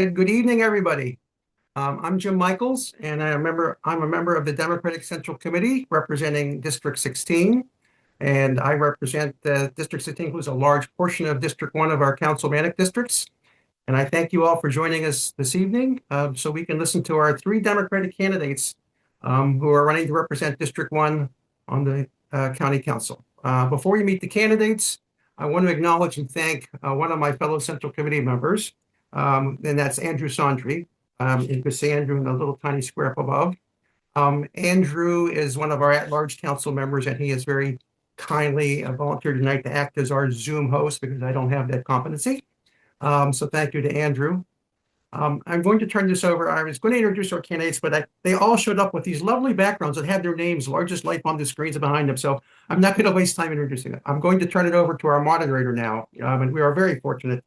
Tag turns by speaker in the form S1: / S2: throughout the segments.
S1: Good evening, everybody. I'm Jim Michaels, and I'm a member of the Democratic Central Committee representing District 16. And I represent District 16, who's a large portion of District 1 of our councilmanic districts. And I thank you all for joining us this evening so we can listen to our three Democratic candidates who are running to represent District 1 on the County Council. Before we meet the candidates, I want to acknowledge and thank one of my fellow Central Committee members, and that's Andrew Sondry. You can see Andrew in the little tiny square up above. Andrew is one of our at-large council members, and he has very kindly volunteered tonight to act as our Zoom host because I don't have that competency. So thank you to Andrew. I'm going to turn this over. I was going to introduce our candidates, but they all showed up with these lovely backgrounds that have their names largest life on the screens behind them. So I'm not going to waste time introducing them. I'm going to turn it over to our moderator now. And we are very fortunate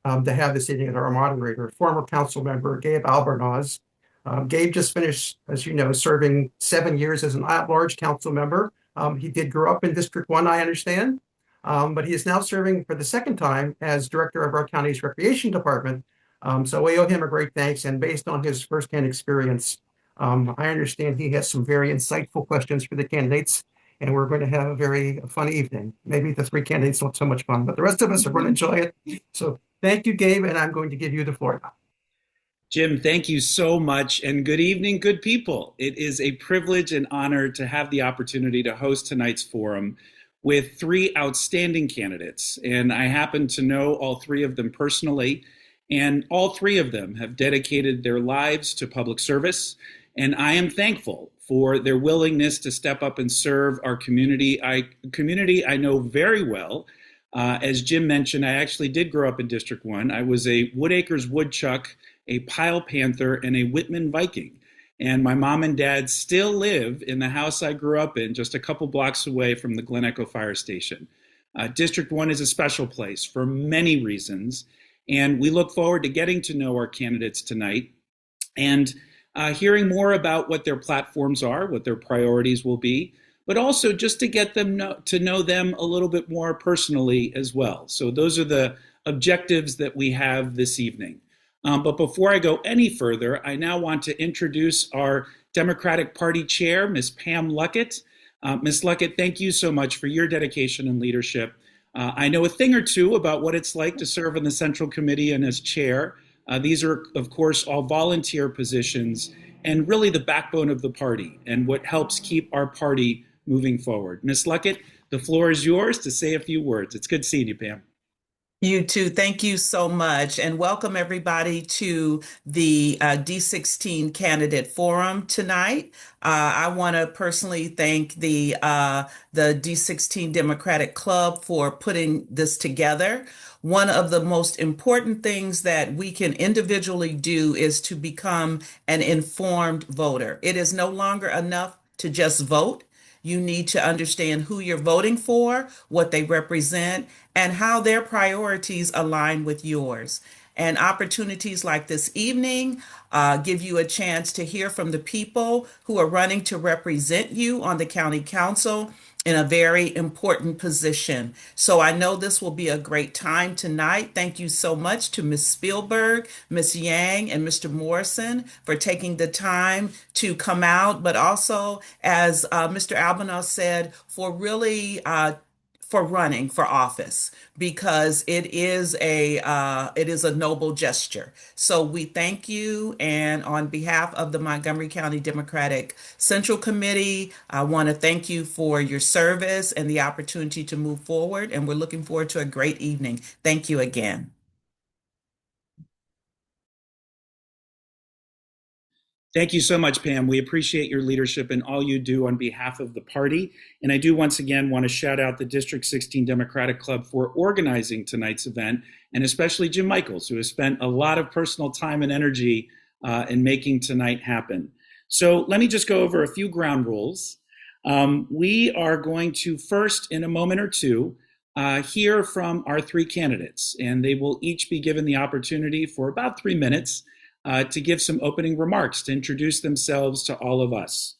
S1: to have this evening as our moderator, former council member Gabe Albornoz. Gabe just finished, as you know, serving 7 years as an at-large council member. He did grow up in District 1, I understand, but he is now serving for the second time as director of our county's recreation department. So we owe him a great thanks, and based on his firsthand experience, I understand he has some very insightful questions for the candidates, and we're going to have a very fun evening. Maybe the three candidates don't so much fun, but the rest of us are going to enjoy it. So thank you, Gabe, and I'm going to give you the floor now.
S2: Jim, thank you so much, and good evening, good people. It is a privilege and honor to have the opportunity to host tonight's forum with three outstanding candidates, and I happen to know all three of them personally, and all three of them have dedicated their lives to public service, and I am thankful for their willingness to step up and serve our community. Community I know very well. As Jim mentioned, I actually did grow up in District 1. I was a Woodacres Woodchuck, a Pile Panther, and a Whitman Viking. And my mom and dad still live in the house I grew up in, just a couple blocks away from the Glen Echo Fire Station. District 1 is a special place for many reasons, and we look forward to getting to know our candidates tonight and hearing more about what their platforms are, what their priorities will be, but also just to get them to know them a little bit more personally as well. So those are the objectives that we have this evening. But before I go any further, I now want to introduce our Democratic Party Chair, Ms. Pam Luckett. Ms. Luckett, thank you so much for your dedication and leadership. I know a thing or two about what it's like to serve in the Central Committee and as chair. These are, of course, all volunteer positions and really the backbone of the party and what helps keep our party moving forward. Ms. Luckett, the floor is yours to say a few words. It's good seeing you, Pam.
S3: You too. Thank you so much. And welcome everybody to the D16 Candidate Forum tonight. I want to personally thank the D16 Democratic Club for putting this together. One of the most important things that we can individually do is to become an informed voter. It is no longer enough to just vote. You need to understand who you're voting for, what they represent, and how their priorities align with yours. And opportunities like this evening give you a chance to hear from the people who are running to represent you on the county council in a very important position. So I know this will be a great time tonight. Thank you so much to Ms. Spielberg, Ms. Yang, and Mr. Morrison for taking the time to come out, but also, as Mr. Albanos said, for really for running for office, because it is a noble gesture. So we thank you, and on behalf of the Montgomery County Democratic Central Committee, I want to thank you for your service and the opportunity to move forward, and we're looking forward to a great evening. Thank you again.
S2: Thank you so much, Pam. We appreciate your leadership and all you do on behalf of the party. And I do once again want to shout out the District 16 Democratic Club for organizing tonight's event, and especially Jim Michaels, who has spent a lot of personal time and energy in making tonight happen. So let me just go over a few ground rules. We are going to first, in a moment or two, hear from our three candidates, and they will each be given the opportunity for about 3 minutes to give some opening remarks, to introduce themselves to all of us.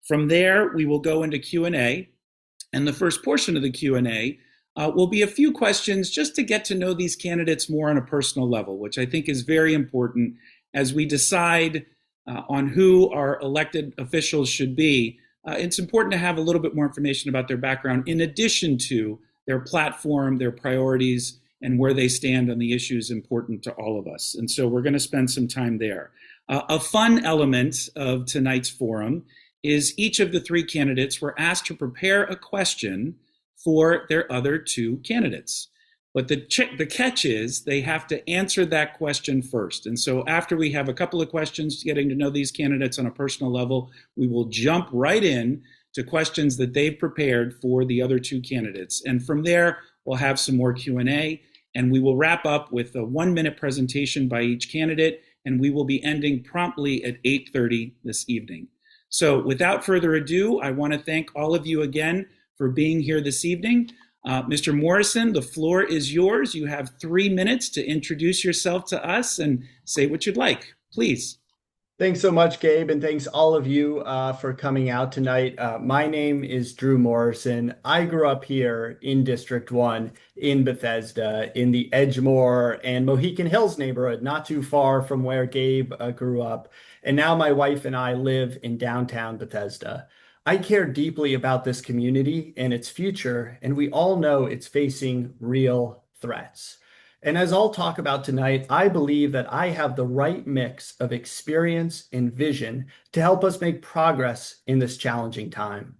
S2: From there, we will go into Q&A, and the first portion of the Q&A will be a few questions just to get to know these candidates more on a personal level, which I think is very important as we decide on who our elected officials should be. It's important to have a little bit more information about their background in addition to their platform, their priorities, and where they stand on the issues important to all of us. And so we're going to spend some time there. A fun element of tonight's forum is each of the three candidates were asked to prepare a question for their other two candidates. But the catch is they have to answer that question first. And so after we have a couple of questions getting to know these candidates on a personal level, we will jump right in to questions that they've prepared for the other two candidates. And from there, we'll have some more Q&A, and we will wrap up with a 1-minute presentation by each candidate, and we will be ending promptly at 8:30 this evening. So without further ado, I want to thank all of you again for being here this evening. Mr. Morrison, the floor is yours. You have 3 minutes to introduce yourself to us and say what you'd like. Please.
S4: Thanks so much, Gabe, and thanks all of you for coming out tonight. My name is Drew Morrison. I grew up here in District 1 in Bethesda, in the Edgemoor and Mohican Hills neighborhood, not too far from where Gabe grew up. And now my wife and I live in downtown Bethesda. I care deeply about this community and its future, and we all know it's facing real threats. And as I'll talk about tonight, I believe that I have the right mix of experience and vision to help us make progress in this challenging time.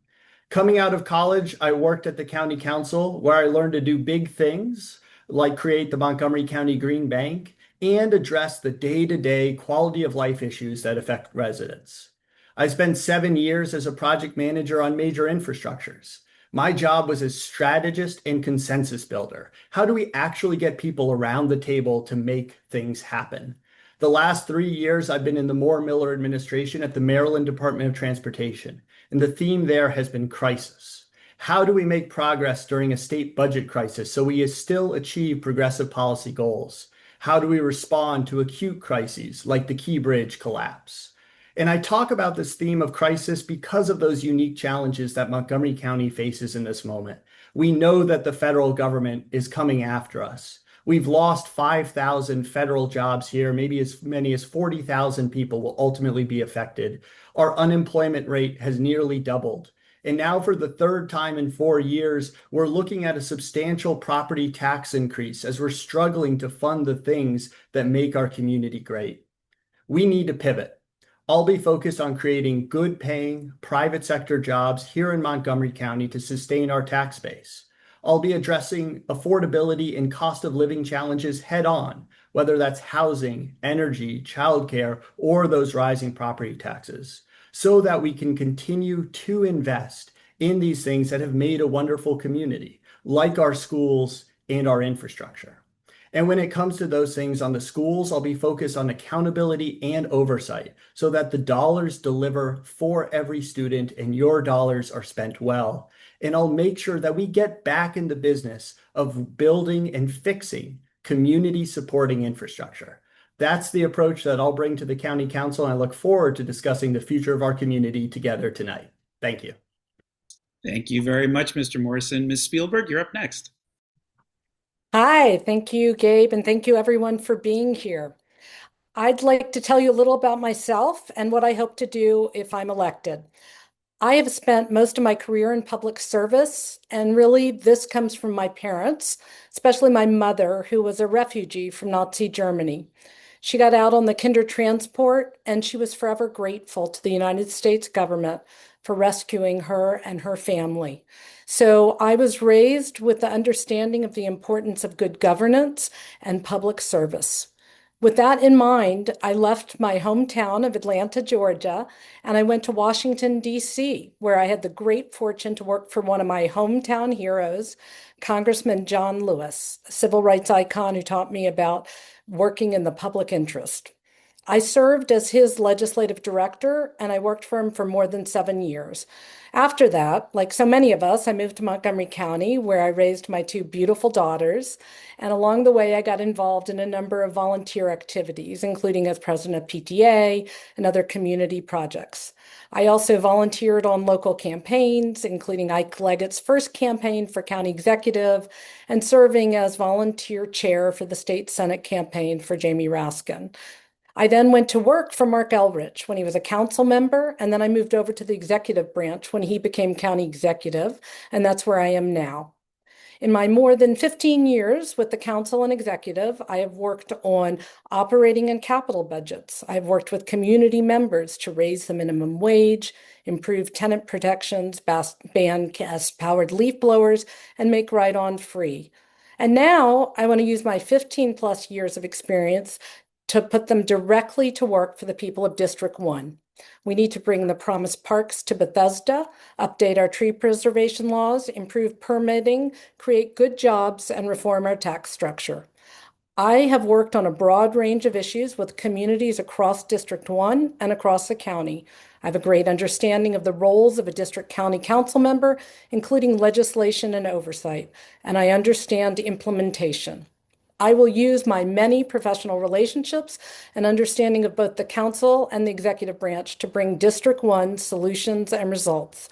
S4: Coming out of college, I worked at the county council where I learned to do big things like create the Montgomery County Green Bank and address the day-to-day quality of life issues that affect residents. I spent 7 years as a project manager on major infrastructures. My job was a strategist and consensus builder. How do we actually get people around the table to make things happen? The last 3 years, I've been in the Moore-Miller administration at the Maryland Department of Transportation, and the theme there has been crisis. How do we make progress during a state budget crisis so we still achieve progressive policy goals? How do we respond to acute crises like the Key Bridge collapse? And I talk about this theme of crisis because of those unique challenges that Montgomery County faces in this moment. We know that the federal government is coming after us. We've lost 5,000 federal jobs here. Maybe as many as 40,000 people will ultimately be affected. Our unemployment rate has nearly doubled. And now for the third time in 4 years, we're looking at a substantial property tax increase as we're struggling to fund the things that make our community great. We need to pivot. I'll be focused on creating good paying private sector jobs here in Montgomery County to sustain our tax base. I'll be addressing affordability and cost of living challenges head on, whether that's housing, energy, childcare, or those rising property taxes, so that we can continue to invest in these things that have made a wonderful community, like our schools and our infrastructure. And when it comes to those things on the schools, I'll be focused on accountability and oversight so that the dollars deliver for every student and your dollars are spent well. And I'll make sure that we get back in the business of building and fixing community supporting infrastructure. That's the approach that I'll bring to the county council, and I look forward to discussing the future of our community together tonight. Thank you.
S2: Thank you very much, Mr. Morrison. Ms. Spielberg, you're up next.
S5: Hi, thank you, Gabe, and thank you everyone for being here. I'd like to tell you a little about myself and what I hope to do if I'm elected. I have spent most of my career in public service, and really this comes from my parents, especially my mother, who was a refugee from Nazi Germany. She got out on the Kindertransport, and she was forever grateful to the United States government for rescuing her and her family. So I was raised with the understanding of the importance of good governance and public service. With that in mind, I left my hometown of Atlanta, Georgia, and I went to Washington, D.C., where I had the great fortune to work for one of my hometown heroes, Congressman John Lewis, a civil rights icon who taught me about working in the public interest. I served as his legislative director, and I worked for him for more than 7 years. After that, like so many of us, I moved to Montgomery County, where I raised my two beautiful daughters. And along the way, I got involved in a number of volunteer activities, including as president of PTA and other community projects. I also volunteered on local campaigns, including Ike Leggett's first campaign for county executive and serving as volunteer chair for the state Senate campaign for Jamie Raskin. I then went to work for Mark Elrich when he was a council member, and then I moved over to the executive branch when he became county executive, and that's where I am now. In my more than 15 years with the council and executive, I have worked on operating and capital budgets. I've worked with community members to raise the minimum wage, improve tenant protections, ban gas-powered leaf blowers, and make ride-on free. And now I want to use my 15 plus years of experience to put them directly to work for the people of District 1. We need to bring the promised parks to Bethesda, update our tree preservation laws, improve permitting, create good jobs, and reform our tax structure. I have worked on a broad range of issues with communities across District 1 and across the county. I have a great understanding of the roles of a district county council member, including legislation and oversight, and I understand implementation. I will use my many professional relationships and understanding of both the council and the executive branch to bring District 1 solutions and results.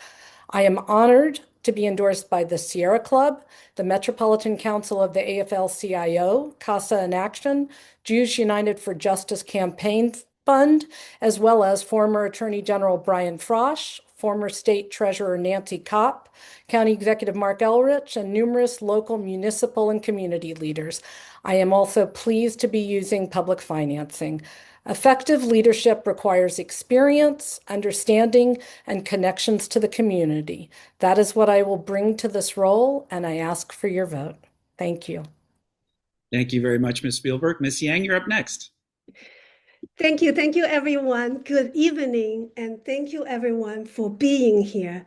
S5: I am honored to be endorsed by the Sierra Club, the Metropolitan Council of the AFL-CIO, CASA in Action, Jews United for Justice Campaign Fund, as well as former Attorney General Brian Frosch, former State Treasurer Nancy Kopp, County Executive Mark Elrich, and numerous local, municipal, and community leaders. I am also pleased to be using public financing. Effective leadership requires experience, understanding, and connections to the community. That is what I will bring to this role, and I ask for your vote. Thank you.
S2: Thank you very much, Ms. Spielberg. Ms. Yang, you're up next.
S6: Thank you. Thank you, everyone. Good evening, and thank you, everyone, for being here.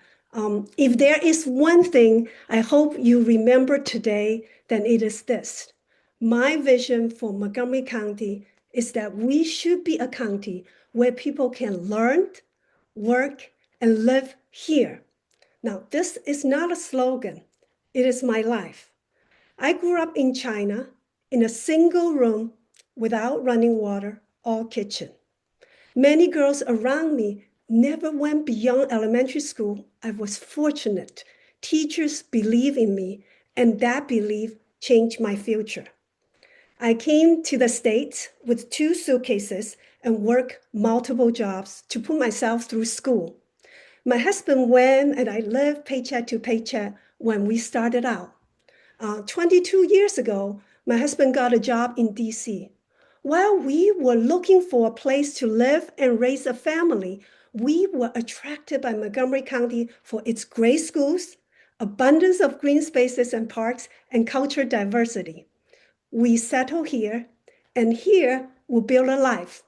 S6: If there is one thing I hope you remember today, then it is this. My vision for Montgomery County is that we should be a county where people can learn, work, and live here. Now, this is not a slogan. It is my life. I grew up in China in a single room without running water or kitchen. Many girls around me never went beyond elementary school. I was fortunate. Teachers believe in me, and that belief changed my future. I came to the States with 2 suitcases and worked multiple jobs to put myself through school. My husband went and I lived paycheck to paycheck when we started out. 22 years ago, my husband got a job in DC. While we were looking for a place to live and raise a family, we were attracted by Montgomery County for its great schools, abundance of green spaces and parks, and cultural diversity. We settled here, and here we build a life.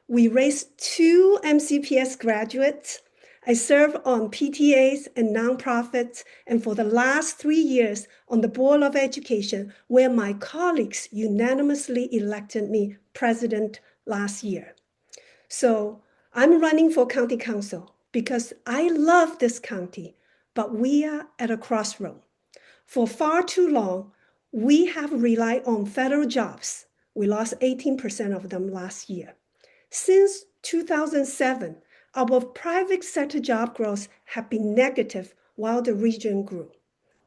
S6: We raised 2 MCPS graduates. I serve on PTAs and nonprofits, and for the last 3 years on the Board of Education, where my colleagues unanimously elected me president last year. So I'm running for county council because I love this county, but we are at a crossroad. For far too long, we have relied on federal jobs. We lost 18% of them last year. Since 2007, our private sector job growth have been negative while the region grew.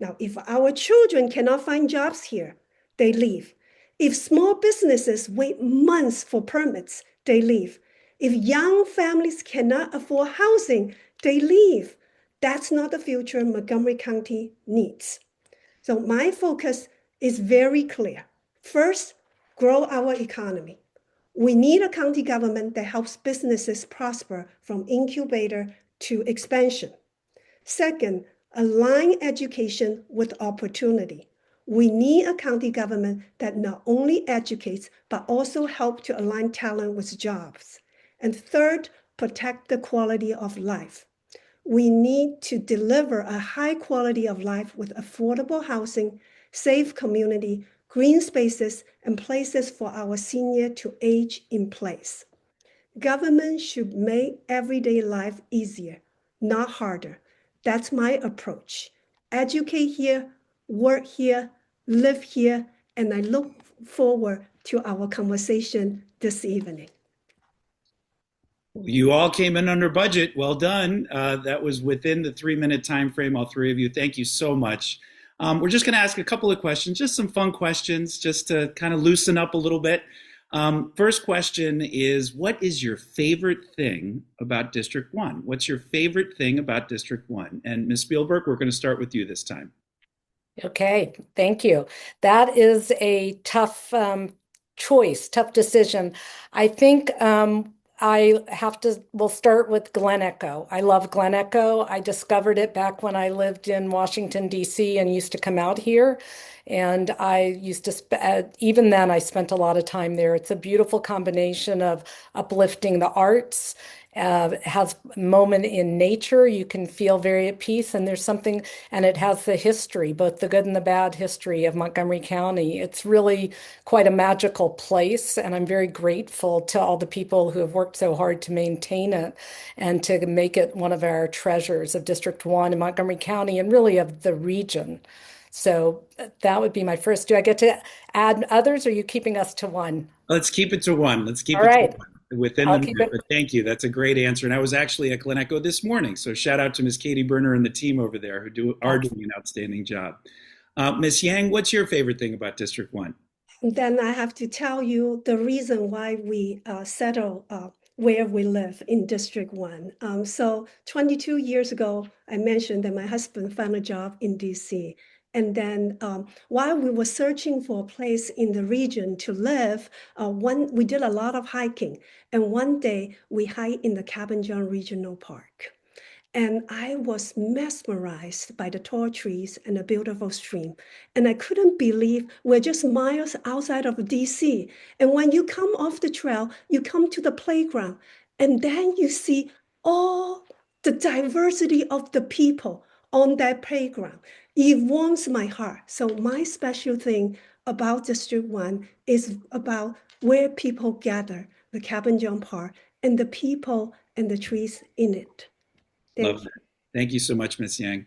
S6: Now, if our children cannot find jobs here, they leave. If small businesses wait months for permits, they leave. If young families cannot afford housing, they leave. That's not the future Montgomery County needs. So my focus is very clear. First, grow our economy. We need a county government that helps businesses prosper from incubator to expansion. Second, align education with opportunity. We need a county government that not only educates, but also helps to align talent with jobs. And third, protect the quality of life. We need to deliver a high quality of life with affordable housing, safe community, green spaces, and places for our senior to age in place. Government should make everyday life easier, not harder. That's my approach. Educate here, work here, live here, and I look forward to our conversation this evening.
S2: You all came in under budget. Well done. That was within the 3-minute time frame, all three of you. Thank you so much. We're just going to ask a couple of questions, just some fun questions, just to kind of loosen up a little bit. First question is, what is your favorite thing about District 1? What's your favorite thing about District 1? And Ms. Spielberg, we're going to start with you this time.
S5: Okay, thank you. That is a tough choice, tough decision. I think we'll start with Glen Echo. I love Glen Echo. I discovered it back when I lived in Washington, D.C. and used to come out here. And I used to, even then, I spent a lot of time there. It's a beautiful combination of uplifting the arts. It has a moment in nature. You can feel very at peace, and there's something, and it has the history, both the good and the bad history of Montgomery County. It's really quite a magical place, and I'm very grateful to all the people who have worked so hard to maintain it and to make it one of our treasures of District 1 in Montgomery County and really of the region. So that would be my first. Do I get to add others, or are you keeping us to one?
S2: Let's keep it to one. Let's keep
S5: All
S2: it
S5: right.
S2: to one within
S5: I'll
S2: the
S5: keep
S2: minute.
S5: it.
S2: But thank you. That's a great answer. And I was actually at Glen Echo this morning. So shout out to Ms. Katie Berner and the team over there who are doing an outstanding job. Ms. Yang, what's your favorite thing about District 1?
S6: Then I have to tell you the reason why we settle where we live in District 1. So 22 years ago, I mentioned that my husband found a job in DC. And then while we were searching for a place in the region to live, we did a lot of hiking. And one day we hiked in the Cabin John Regional Park. And I was mesmerized by the tall trees and the beautiful stream. And I couldn't believe we're just miles outside of DC. And when you come off the trail, you come to the playground, and then you see all the diversity of the people on that playground. It warms my heart. So my special thing about District 1 is about where people gather, the Cabin John Park, and the people and the trees in it.
S2: Love that. Thank you so much, Ms. Yang.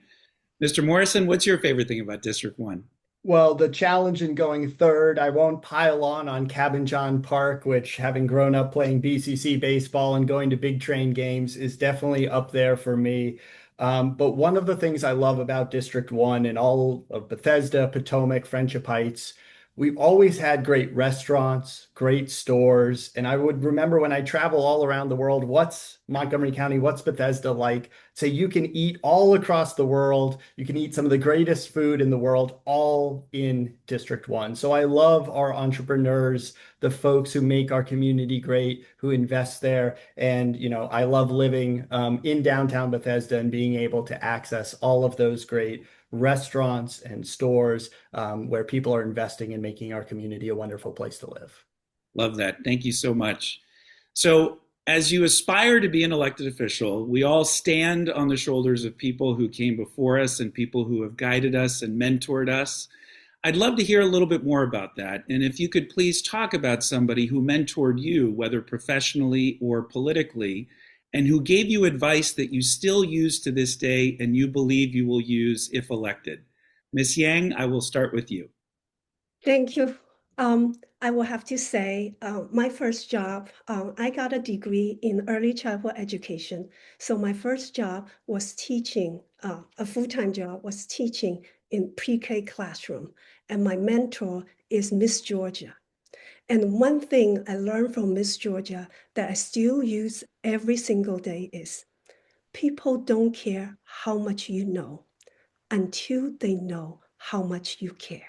S2: Mr. Morrison, what's your favorite thing about District 1?
S4: Well, the challenge in going third, I won't pile on Cabin John Park, which, having grown up playing BCC baseball and going to big train games, is definitely up there for me. But one of the things I love about District 1 and all of Bethesda, Potomac, Friendship Heights, we've always had great restaurants, great stores. And I would remember when I travel all around the world, what's Montgomery County, what's Bethesda like? So you can eat all across the world. You can eat some of the greatest food in the world, all in District 1. So I love our entrepreneurs, the folks who make our community great, who invest there. And, I love living in downtown Bethesda and being able to access all of those great restaurants and stores where people are investing in making our community a wonderful place to live.
S2: Love that. Thank you so much. So, as you aspire to be an elected official, we all stand on the shoulders of people who came before us and people who have guided us and mentored us. I'd love to hear a little bit more about that. And if you could please talk about somebody who mentored you, whether professionally or politically, and who gave you advice that you still use to this day and you believe you will use if elected. Ms. Yang, I will start with you.
S6: Thank you. I will have to say, my first job, I got a degree in early childhood education. So my first job was teaching, a full-time job was teaching in pre-K classroom. And my mentor is Miss Georgia. And one thing I learned from Miss Georgia that I still use every single day is people don't care how much you know until they know how much you cared.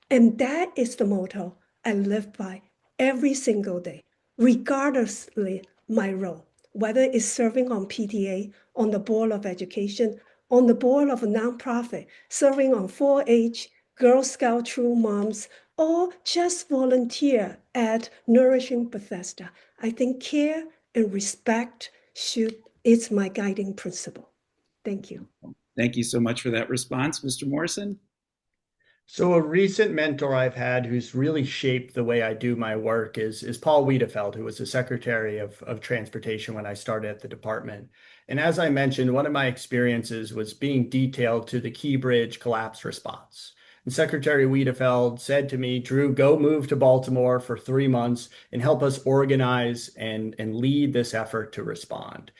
S6: And that is the motto I live by every single day, regardlessly my role, whether it's serving on PTA, on the Board of Education, on the board of a nonprofit, serving on 4-H, Girl Scout True Moms, or just volunteer at Nourishing Bethesda. I think care and respect is my guiding principle. Thank you.
S2: Thank you so much for that response, Mr. Morrison.
S4: So a recent mentor I've had who's really shaped the way I do my work is Paul Wiedefeld, who was the Secretary of Transportation when I started at the department. And as I mentioned, one of my experiences was being detailed to the Key Bridge collapse response. And Secretary Wiedefeld said to me, Drew, go move to Baltimore for 3 months and help us organize and lead this effort to respond.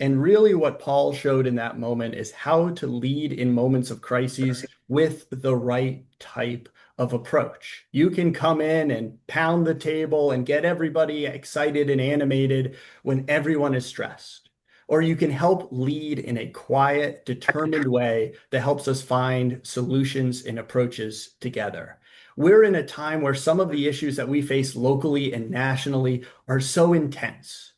S4: And really, what Paul showed in that moment is how to lead in moments of crises with the right type of approach. You can come in and pound the table and get everybody excited and animated when everyone is stressed. Or you can help lead in a quiet, determined way that helps us find solutions and approaches together. We're in a time where some of the issues that we face locally and nationally are so intense.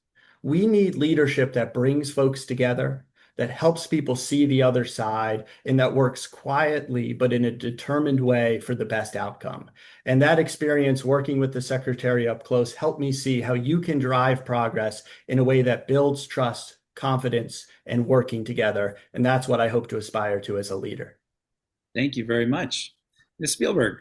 S4: We need leadership that brings folks together, that helps people see the other side, and that works quietly but in a determined way for the best outcome. And that experience working with the secretary up close helped me see how you can drive progress in a way that builds trust, confidence, and working together. And that's what I hope to aspire to as a leader.
S2: Thank you very much. Ms. Spielberg.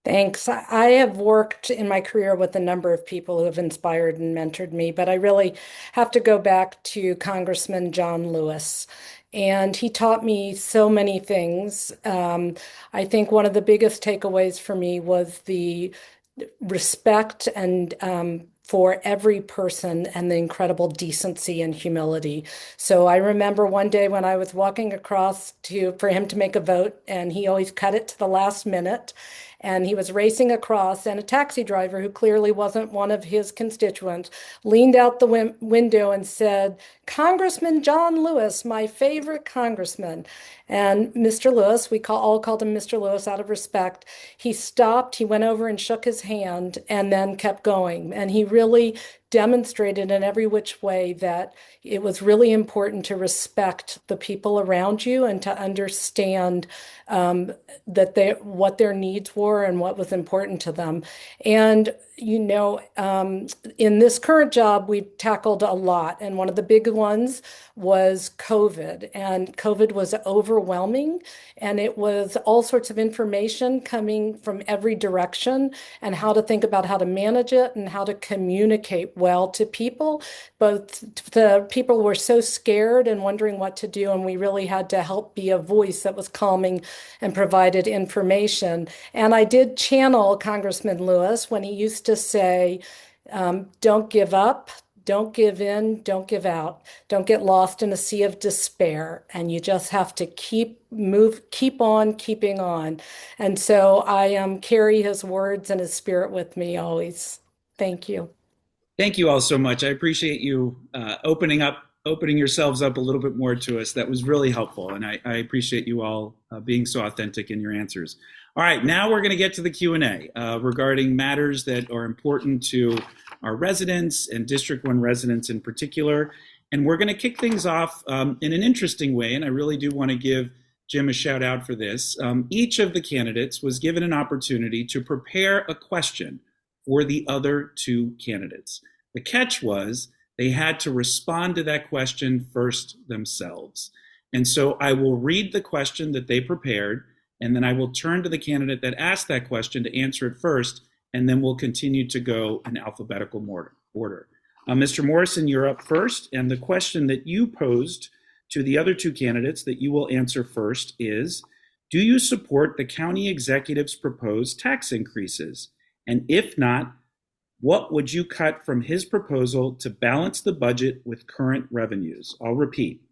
S5: Thanks. I have worked in my career with a number of people who have inspired and mentored me, but I really have to go back to Congressman John Lewis. And he taught me so many things. I think one of the biggest takeaways for me was the respect and for every person and the incredible decency and humility. So I remember one day when I was walking across for him to make a vote, and he always cut it to the last minute. And he was racing across, and a taxi driver who clearly wasn't one of his constituents leaned out the window and said, "Congressman John Lewis, my favorite congressman." And Mr. Lewis, all called him Mr. Lewis out of respect, he stopped, he went over and shook his hand and then kept going. And he really demonstrated in every which way that it was really important to respect the people around you and to understand what their needs were and what was important to them. And in this current job, we've tackled a lot, and one of the big ones was COVID. And COVID was overwhelming, and it was all sorts of information coming from every direction, and how to think about how to manage it and how to communicate well to people. Both the people were so scared and wondering what to do, and we really had to help be a voice that was calming and provided information. And I did channel Congressman Lewis when he used to say, don't give up, don't give in, don't give out, don't get lost in a sea of despair. And you just have to keep on keeping on. And so I carry his words and his spirit with me always. Thank you.
S2: Thank you all so much. I appreciate you opening yourselves up a little bit more to us. That was really helpful, and I appreciate you all being so authentic in your answers. All right, now we're going to get to the Q&A regarding matters that are important to our residents and District 1 residents in particular. And we're going to kick things off in an interesting way, and I really do want to give Jim a shout out for this. Each of the candidates was given an opportunity to prepare a question for the other two candidates. The catch was they had to respond to that question first themselves. And so I will read the question that they prepared, and then I will turn to the candidate that asked that question to answer it first, and then we'll continue to go in alphabetical order. Mr. Morrison, you're up first, and the question that you posed to the other two candidates that you will answer first is, do you support the county executive's proposed tax increases? And if not, what would you cut from his proposal to balance the budget with current revenues? I'll repeat.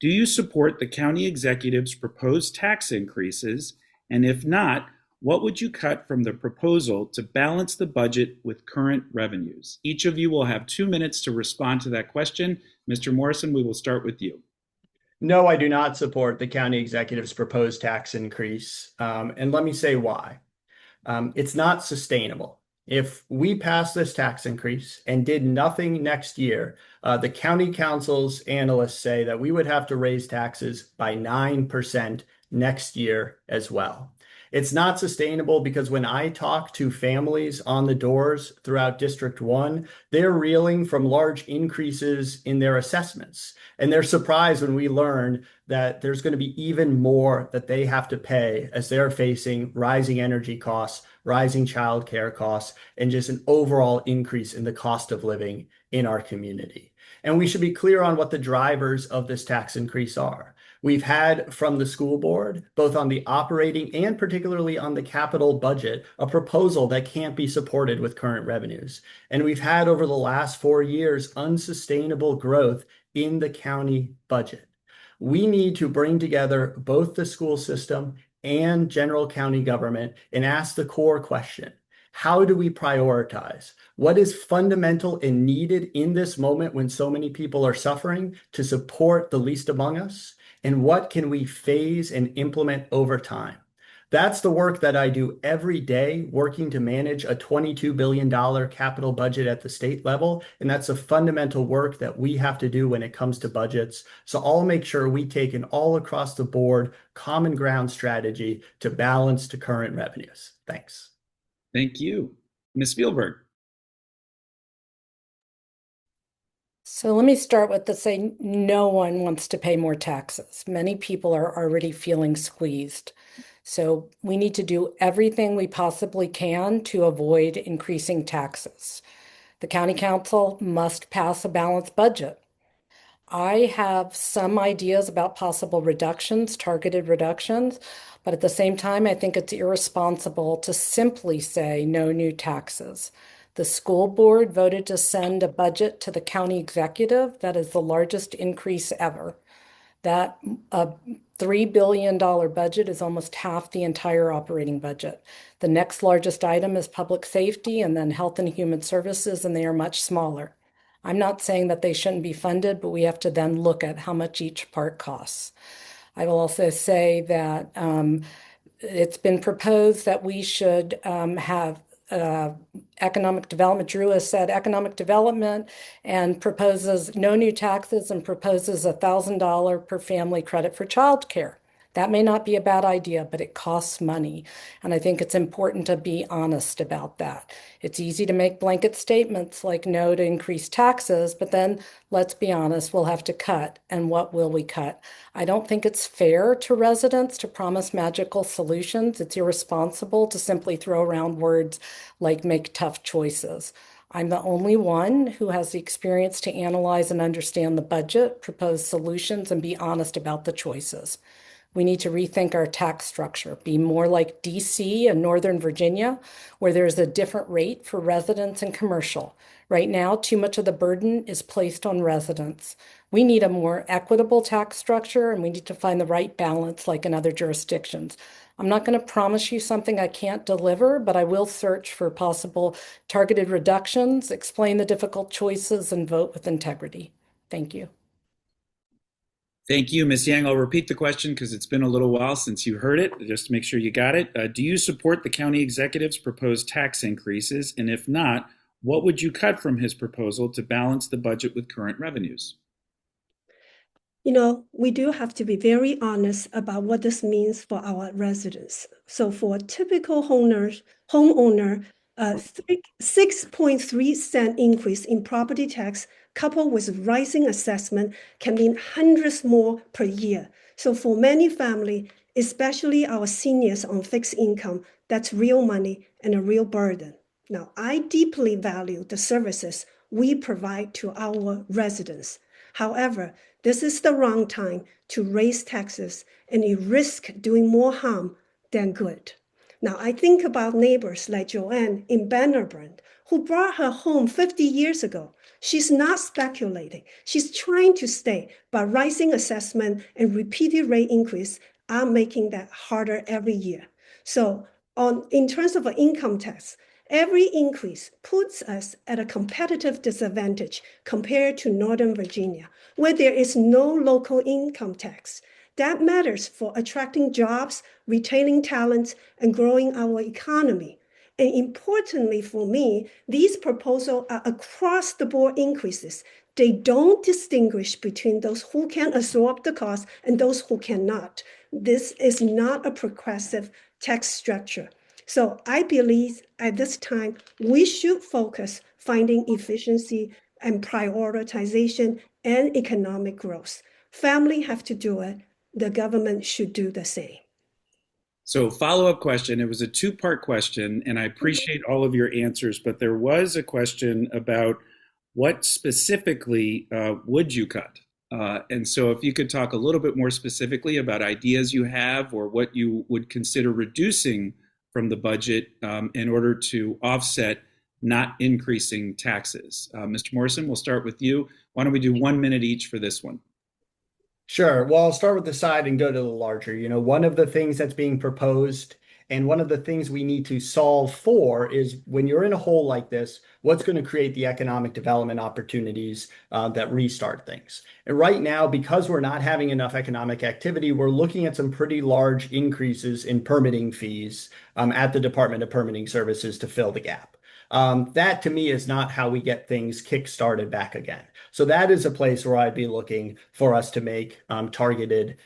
S2: Do you support the county executive's proposed tax increases? And if not, what would you cut from the proposal to balance the budget with current revenues? Each of you will have 2 minutes to respond to that question. Mr. Morrison, we will start with you.
S4: No, I do not support the county executive's proposed tax increase. And let me say why. It's not sustainable. If we pass this tax increase and did nothing next year, the county council's analysts say that we would have to raise taxes by 9% next year as well. It's not sustainable because when I talk to families on the doors throughout District 1, they're reeling from large increases in their assessments. And they're surprised when we learn that there's going to be even more that they have to pay as they're facing rising energy costs, rising childcare costs, and just an overall increase in the cost of living in our community. And we should be clear on what the drivers of this tax increase are. We've had from the school board, both on the operating and particularly on the capital budget, a proposal that can't be supported with current revenues. And we've had over the last 4 years unsustainable growth in the county budget. We need to bring together both the school system and general county government and ask the core question. How do we prioritize? What is fundamental and needed in this moment when so many people are suffering to support the least among us? And what can we phase and implement over time? That's the work that I do every day, working to manage a $22 billion capital budget at the state level. And that's a fundamental work that we have to do when it comes to budgets. So I'll make sure we take an all across the board common ground strategy to balance to current revenues. Thanks.
S2: Thank you. Ms. Spielberg.
S5: So let me start with saying no one wants to pay more taxes. Many people are already feeling squeezed. So we need to do everything we possibly can to avoid increasing taxes. The county council must pass a balanced budget. I have some ideas about possible reductions, targeted reductions, but at the same time, I think it's irresponsible to simply say no new taxes. The school board voted to send a budget to the county executive that is the largest increase ever. That $3 billion budget is almost half the entire operating budget. The next largest item is public safety and then health and human services, and they are much smaller. I'm not saying that they shouldn't be funded, but we have to then look at how much each part costs. I will also say that it's been proposed that we should have economic development. Drew has said economic development and proposes no new taxes and proposes $1,000 per family credit for childcare. That may not be a bad idea, but it costs money. And I think it's important to be honest about that. It's easy to make blanket statements like no to increase taxes, but then let's be honest, we'll have to cut. And what will we cut? I don't think it's fair to residents to promise magical solutions. It's irresponsible to simply throw around words like make tough choices. I'm the only one who has the experience to analyze and understand the budget, propose solutions, and be honest about the choices. We need to rethink our tax structure, be more like DC and Northern Virginia, where there's a different rate for residents and commercial. Right now, too much of the burden is placed on residents. We need a more equitable tax structure, and we need to find the right balance like in other jurisdictions. I'm not going to promise you something I can't deliver, but I will search for possible targeted reductions, explain the difficult choices, and vote with integrity. Thank you.
S2: Thank you, Ms. Yang. I'll repeat the question because it's been a little while since you heard it, just to make sure you got it. Do you support the county executive's proposed tax increases? And if not, what would you cut from his proposal to balance the budget with current revenues?
S6: You know, we do have to be very honest about what this means for our residents. So for a typical homeowner, 6.3-cent increase in property tax coupled with rising assessment can mean hundreds more per year. So for many families, especially our seniors on fixed income, that's real money and a real burden. Now, I deeply value the services we provide to our residents. However, this is the wrong time to raise taxes, and you risk doing more harm than good. Now, I think about neighbors like Joanne in Bannerbrand, who bought her home 50 years ago. She's not speculating. She's trying to stay, but rising assessment and repeated rate increase are making that harder every year. So in terms of an income tax, every increase puts us at a competitive disadvantage compared to Northern Virginia, where there is no local income tax. That matters for attracting jobs, retaining talents, and growing our economy. And importantly for me, these proposals are across the board increases. They don't distinguish between those who can absorb the cost and those who cannot. This is not a progressive tax structure. So I believe at this time, we should focus finding efficiency and prioritization and economic growth. Family have to do it. The government should do the same.
S2: So, follow-up question. It was a two-part question, and I appreciate all of your answers, but there was a question about what specifically would you cut? And so if you could talk a little bit more specifically about ideas you have or what you would consider reducing from the budget in order to offset not increasing taxes. Mr. Morrison, we'll start with you. Why don't we do 1 minute each for this one?
S4: Sure. Well, I'll start with the side and go to the larger. One of the things that's being proposed and one of the things we need to solve for is when you're in a hole like this, what's going to create the economic development opportunities that restart things. And right now, because we're not having enough economic activity, we're looking at some pretty large increases in permitting fees at the Department of Permitting Services to fill the gap. That to me is not how we get things kick-started back again. So that is a place where I'd be looking for us to make targeted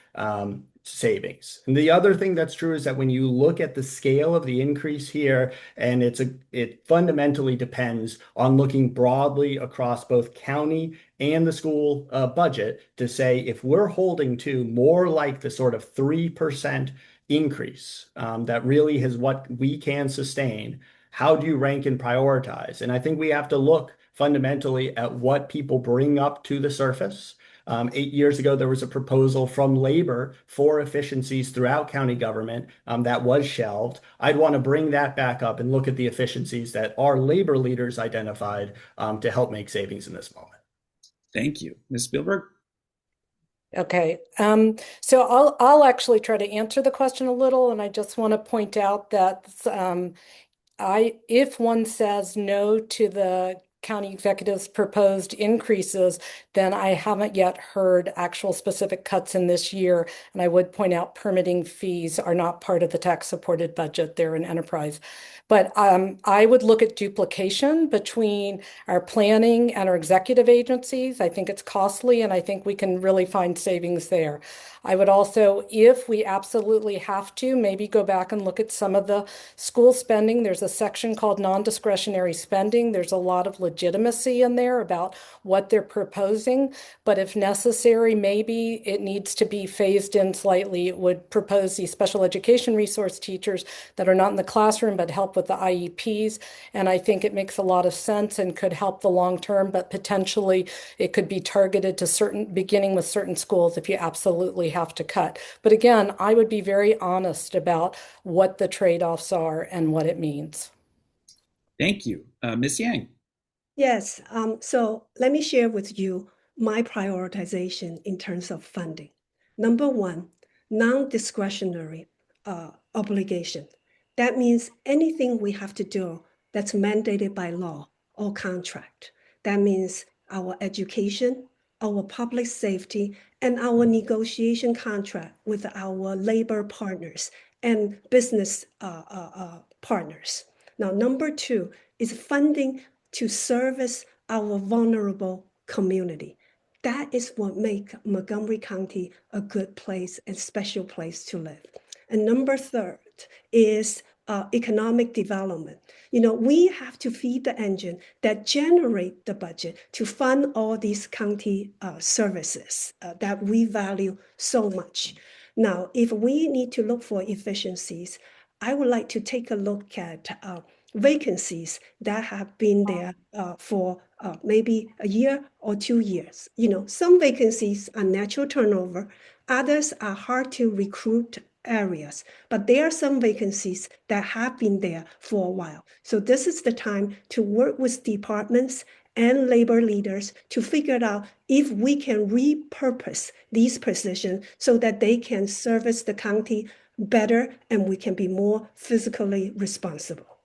S4: savings. And the other thing that's true is that when you look at the scale of the increase here, and it fundamentally depends on looking broadly across both county and the school budget to say if we're holding to more like the sort of 3% increase that really is what we can sustain, how do you rank and prioritize? And I think we have to look fundamentally at what people bring up to the surface. 8 years ago, there was a proposal from labor for efficiencies throughout county government that was shelved. I'd want to bring that back up and look at the efficiencies that our labor leaders identified to help make savings in this moment.
S2: Thank you. Ms. Spielberg?
S5: Okay, so I'll actually try to answer the question a little, and I just want to point out that if one says no to the county executive's proposed increases, then I haven't yet heard actual specific cuts in this year. And I would point out permitting fees are not part of the tax supported budget. They're an enterprise. But I would look at duplication between our planning and our executive agencies. I think it's costly, and I think we can really find savings there. I would also, if we absolutely have to, maybe go back and look at some of the school spending. There's a section called non-discretionary spending. There's a lot of legitimacy in there about what they're proposing. But if necessary, maybe it needs to be phased in slightly. It would propose these special education resource teachers that are not in the classroom but help with the IEPs. And I think it makes a lot of sense and could help the long term, but potentially it could be targeted to beginning with certain schools if you absolutely have to cut. But again, I would be very honest about what the trade-offs are and what it means.
S2: Thank you. Ms. Yang?
S6: Yes, so let me share with you my prioritization in terms of funding. Number one, non-discretionary obligation. That means anything we have to do that's mandated by law or contract. That means our education, our public safety, and our negotiation contract with our labor partners and business partners. Now, number two is funding to service our vulnerable community. That is what makes Montgomery County a good place and special place to live. And number third is economic development. We have to feed the engine that generate the budget to fund all these county services that we value so much. Now, if we need to look for efficiencies, I would like to take a look at vacancies that have been there for maybe a year or 2 years. Some vacancies are natural turnover, others are hard to recruit areas, but there are some vacancies that have been there for a while. So this is the time to work with departments and labor leaders to figure out if we can repurpose these positions so that they can service the county better and we can be more fiscally responsible.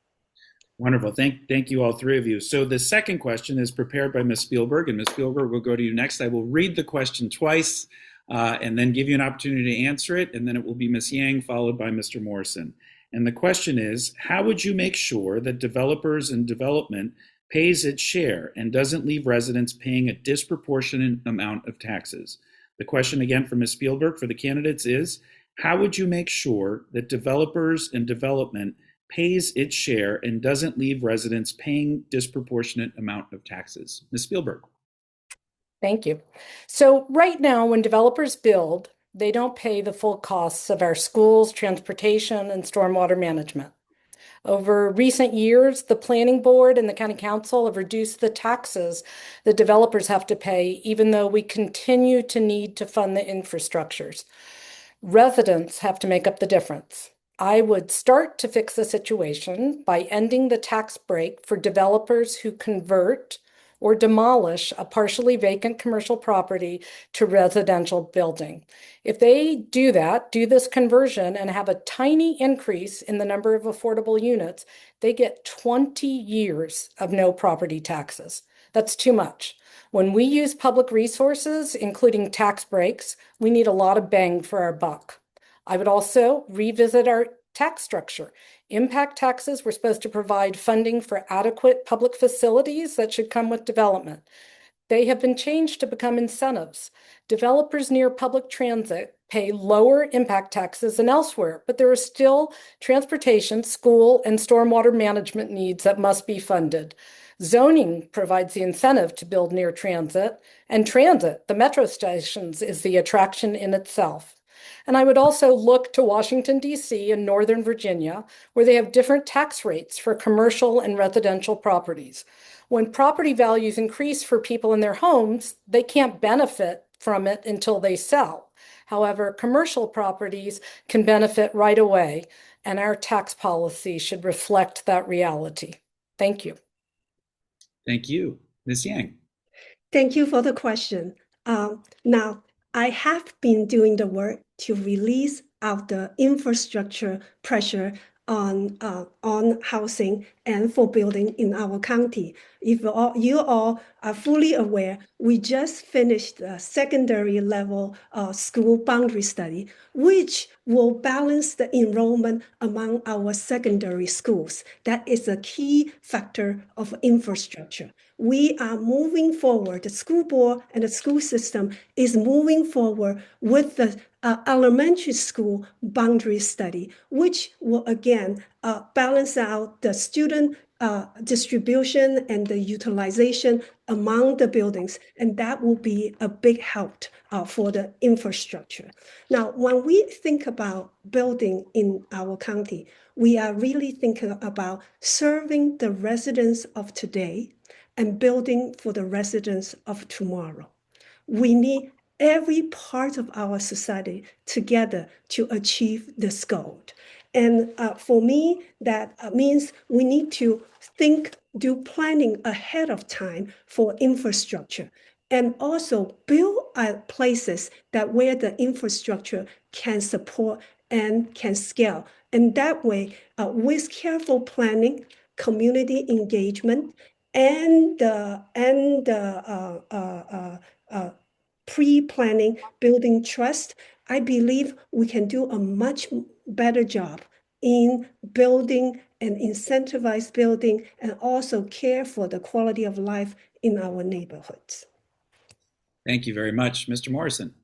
S2: Wonderful. Thank you, all three of you. So the second question is prepared by Ms. Spielberg, and Ms. Spielberg, we'll go to you next. I will read the question twice and then give you an opportunity to answer it, and then it will be Ms. Yang followed by Mr. Morrison. And the question is, how would you make sure that developers and development pays its share and doesn't leave residents paying a disproportionate amount of taxes? The question again for Ms. Spielberg for the candidates is, how would you make sure that developers and development pays its share and doesn't leave residents paying disproportionate amount of taxes? Ms. Spielberg.
S5: Thank you. So right now, when developers build, they don't pay the full costs of our schools, transportation, and stormwater management. Over recent years, the planning board and the county council have reduced the taxes the developers have to pay, even though we continue to need to fund the infrastructures. Residents have to make up the difference. I would start to fix the situation by ending the tax break for developers who convert or demolish a partially vacant commercial property to residential building. If they do this conversion and have a tiny increase in the number of affordable units, they get 20 years of no property taxes. That's too much. When we use public resources, including tax breaks, we need a lot of bang for our buck. I would also revisit our tax structure. Impact taxes were supposed to provide funding for adequate public facilities that should come with development. They have been changed to become incentives. Developers near public transit pay lower impact taxes than elsewhere, but there are still transportation, school, and stormwater management needs that must be funded. Zoning provides the incentive to build near transit, and transit, the metro stations, is the attraction in itself. And I would also look to Washington, D.C. and Northern Virginia, where they have different tax rates for commercial and residential properties. When property values increase for people in their homes, they can't benefit from it until they sell. However, commercial properties can benefit right away, and our tax policy should reflect that reality. Thank you.
S2: Thank you. Ms. Yang.
S6: Thank you for the question. Now, I have been doing the work to release out the infrastructure pressure on housing and for building in our county. If you all are fully aware, we just finished the secondary level school boundary study, which will balance the enrollment among our secondary schools. That is a key factor of infrastructure. We are moving forward. The school board and the school system is moving forward with the elementary school boundary study, which will again balance out the student distribution and the utilization among the buildings, and that will be a big help for the infrastructure. Now, when we think about building in our county, we are really thinking about serving the residents of today and building for the residents of tomorrow. We need every part of our society together to achieve this goal. And for me, that means we need to do planning ahead of time for infrastructure, and also build places that where the infrastructure can support and can scale. And that way, with careful planning, community engagement, and pre-planning, building trust, I believe we can do a much better job in building and incentivize building and also care for the quality of life in our neighborhoods.
S2: Thank you very much. Mr. Morrison.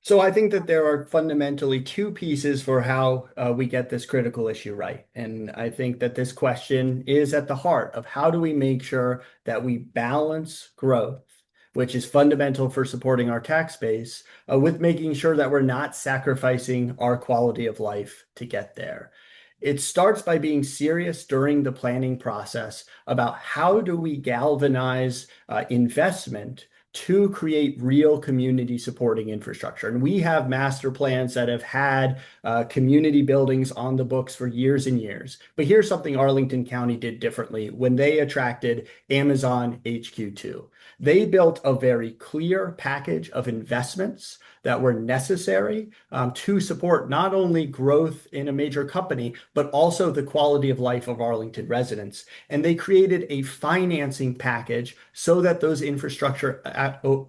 S4: So I think that there are fundamentally two pieces for how we get this critical issue right. And I think that this question is at the heart of how do we make sure that we balance growth, which is fundamental for supporting our tax base, with making sure that we're not sacrificing our quality of life to get there. It starts by being serious during the planning process about how do we galvanize investment to create real community supporting infrastructure. And we have master plans that have had community buildings on the books for years and years. But here's something Arlington County did differently when they attracted Amazon HQ2. They built a very clear package of investments that were necessary to support not only growth in a major company, but also the quality of life of Arlington residents. And they created a financing package so that those infrastructure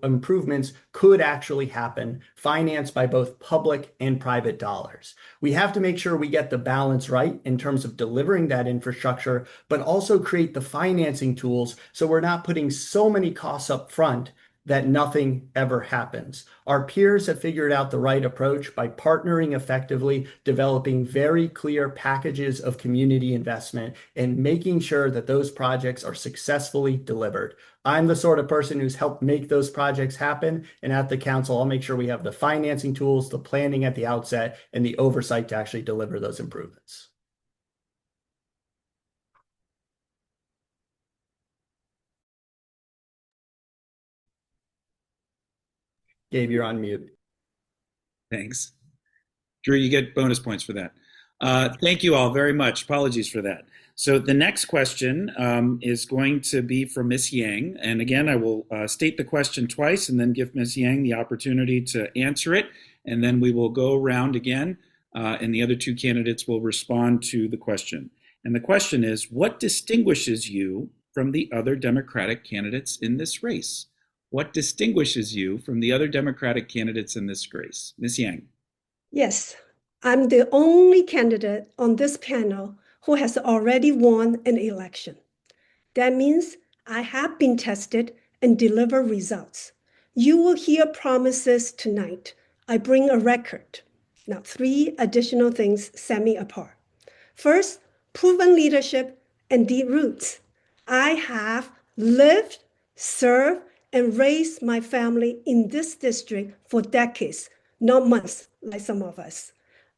S4: improvements could actually happen, financed by both public and private dollars. We have to make sure we get the balance right in terms of delivering that infrastructure, but also create the financing tools so we're not putting so many costs up front that nothing ever happens. Our peers have figured out the right approach by partnering effectively, developing very clear packages of community investment, and making sure that those projects are successfully delivered. I'm the sort of person who's helped make those projects happen, and at the council, I'll make sure we have the financing tools, the planning at the outset, and the oversight to actually deliver those improvements. Gabe, you're on mute.
S2: Thanks. Drew, you get bonus points for that. Thank you all very much. Apologies for that. So the next question is going to be from Ms. Yang. And again, I will state the question twice and then give Ms. Yang the opportunity to answer it. And then we will go around again, and the other two candidates will respond to the question. And the question is, what distinguishes you from the other Democratic candidates in this race? What distinguishes you from the other Democratic candidates in this race? Ms. Yang.
S6: Yes, I'm the only candidate on this panel who has already won an election. That means I have been tested and deliver results. You will hear promises tonight. I bring a record. Now, 3 additional things set me apart. First, proven leadership and deep roots. I have lived, served, and raised my family in this district for decades, not months like some of us.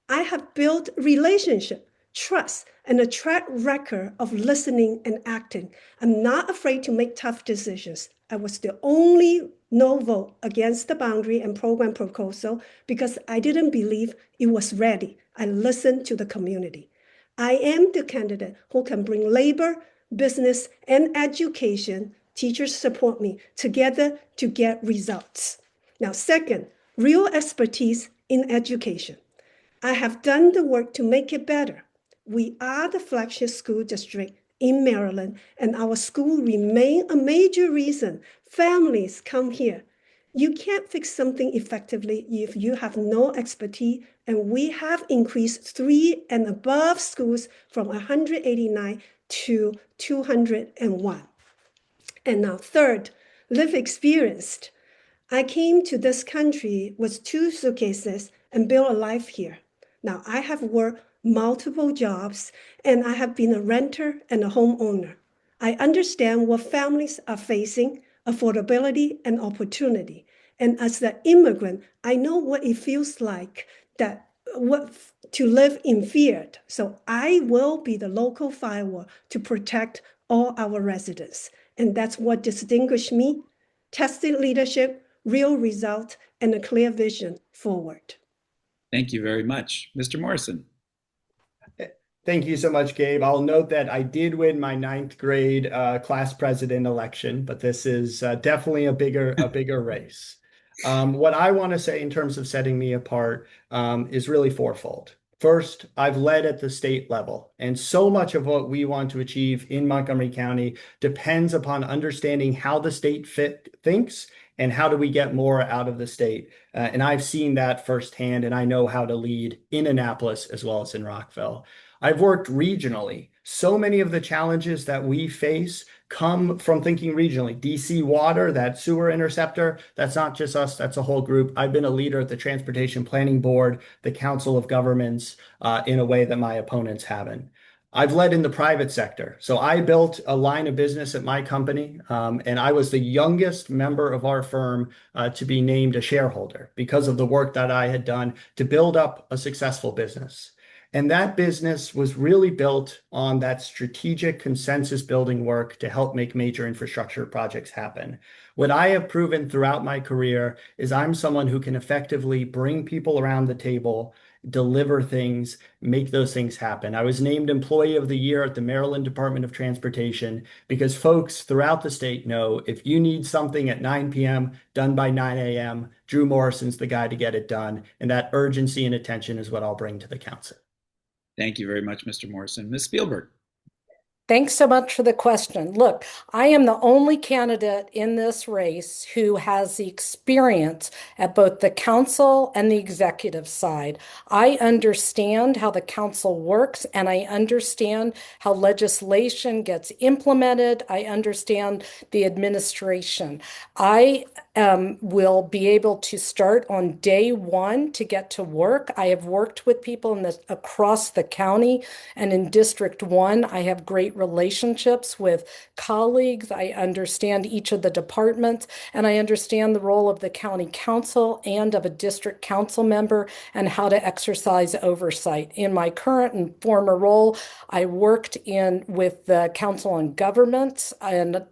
S6: I have built relationship, trust, and a track record of listening and acting. I'm not afraid to make tough decisions. I was the only no vote against the boundary and program proposal because I didn't believe it was ready. I listened to the community. I am the candidate who can bring labor, business, and education. Teachers support me together to get results. Now, second, real expertise in education. I have done the work to make it better. We are the flagship school district in Maryland, and our school remain a major reason families come here. You can't fix something effectively if you have no expertise, and we have increased 3 and above schools from 189 to 201. And now third, live experienced. I came to this country with 2 suitcases and built a life here. Now, I have worked multiple jobs, and I have been a renter and a homeowner. I understand what families are facing, affordability and opportunity. And as an immigrant, I know what it feels like to live in fear. So I will be the local firewall to protect all our residents. And that's what distinguished me: tested leadership, real result, and a clear vision forward.
S2: Thank you very much. Mr. Morrison.
S4: Thank you so much, Gabe. I'll note that I did win my 9th grade class president election, but this is definitely a bigger race. What I want to say in terms of setting me apart is really fourfold. First, I've led at the state level, and so much of what we want to achieve in Montgomery County depends upon understanding how the state thinks and how do we get more out of the state. And I've seen that firsthand, and I know how to lead in Annapolis as well as in Rockville. I've worked regionally. So many of the challenges that we face come from thinking regionally. DC Water, that sewer interceptor, that's not just us, that's a whole group. I've been a leader at the Transportation Planning Board, the Council of Governments, in a way that my opponents haven't. I've led in the private sector. So I built a line of business at my company, and I was the youngest member of our firm to be named a shareholder because of the work that I had done to build up a successful business. And that business was really built on that strategic consensus building work to help make major infrastructure projects happen. What I have proven throughout my career is I'm someone who can effectively bring people around the table, deliver things, make those things happen. I was named Employee of the Year at the Maryland Department of Transportation because folks throughout the state know if you need something at 9 p.m. done by 9 a.m., Drew Morrison's the guy to get it done. And that urgency and attention is what I'll bring to the council.
S2: Thank you very much, Mr. Morrison. Ms. Spielberg.
S5: Thanks so much for the question. Look, I am the only candidate in this race who has the experience at both the council and the executive side. I understand how the council works, and I understand how legislation gets implemented. I understand the administration. I will be able to start on day one to get to work. I have worked with people across the county, and in District 1, I have great relationships with colleagues. I understand each of the departments, and I understand the role of the county council and of a district council member and how to exercise oversight. In my current and former role, I worked with the Council on Governments, and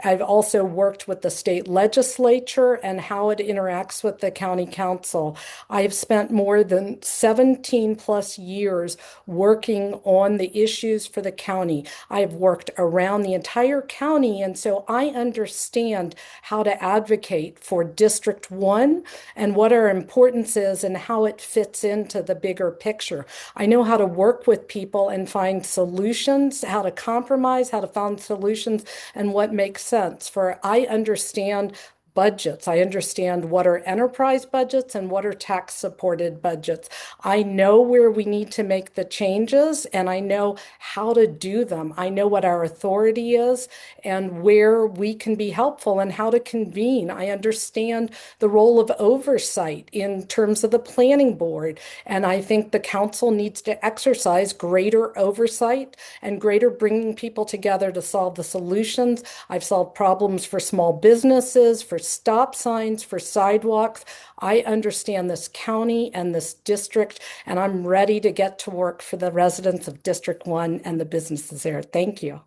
S5: I've also worked with the state legislature and how it interacts with the county council. I have spent more than 17 plus years working on the issues for the county. I have worked around the entire county, and so I understand how to advocate for District 1 and what our importance is and how it fits into the bigger picture. I know how to work with people and find solutions, how to compromise, how to find solutions, and what makes sense. For I understand budgets. I understand what are enterprise budgets and what are tax supported budgets. I know where we need to make the changes and I know how to do them. I know what our authority is and where we can be helpful and how to convene. I understand the role of oversight in terms of the planning board. And I think the council needs to exercise greater oversight and greater bringing people together to solve the solutions. I've solved problems for small businesses, for stop signs, for sidewalks. I understand this county and this district, and I'm ready to get to work for the residents of District 1 and the businesses there. Thank you.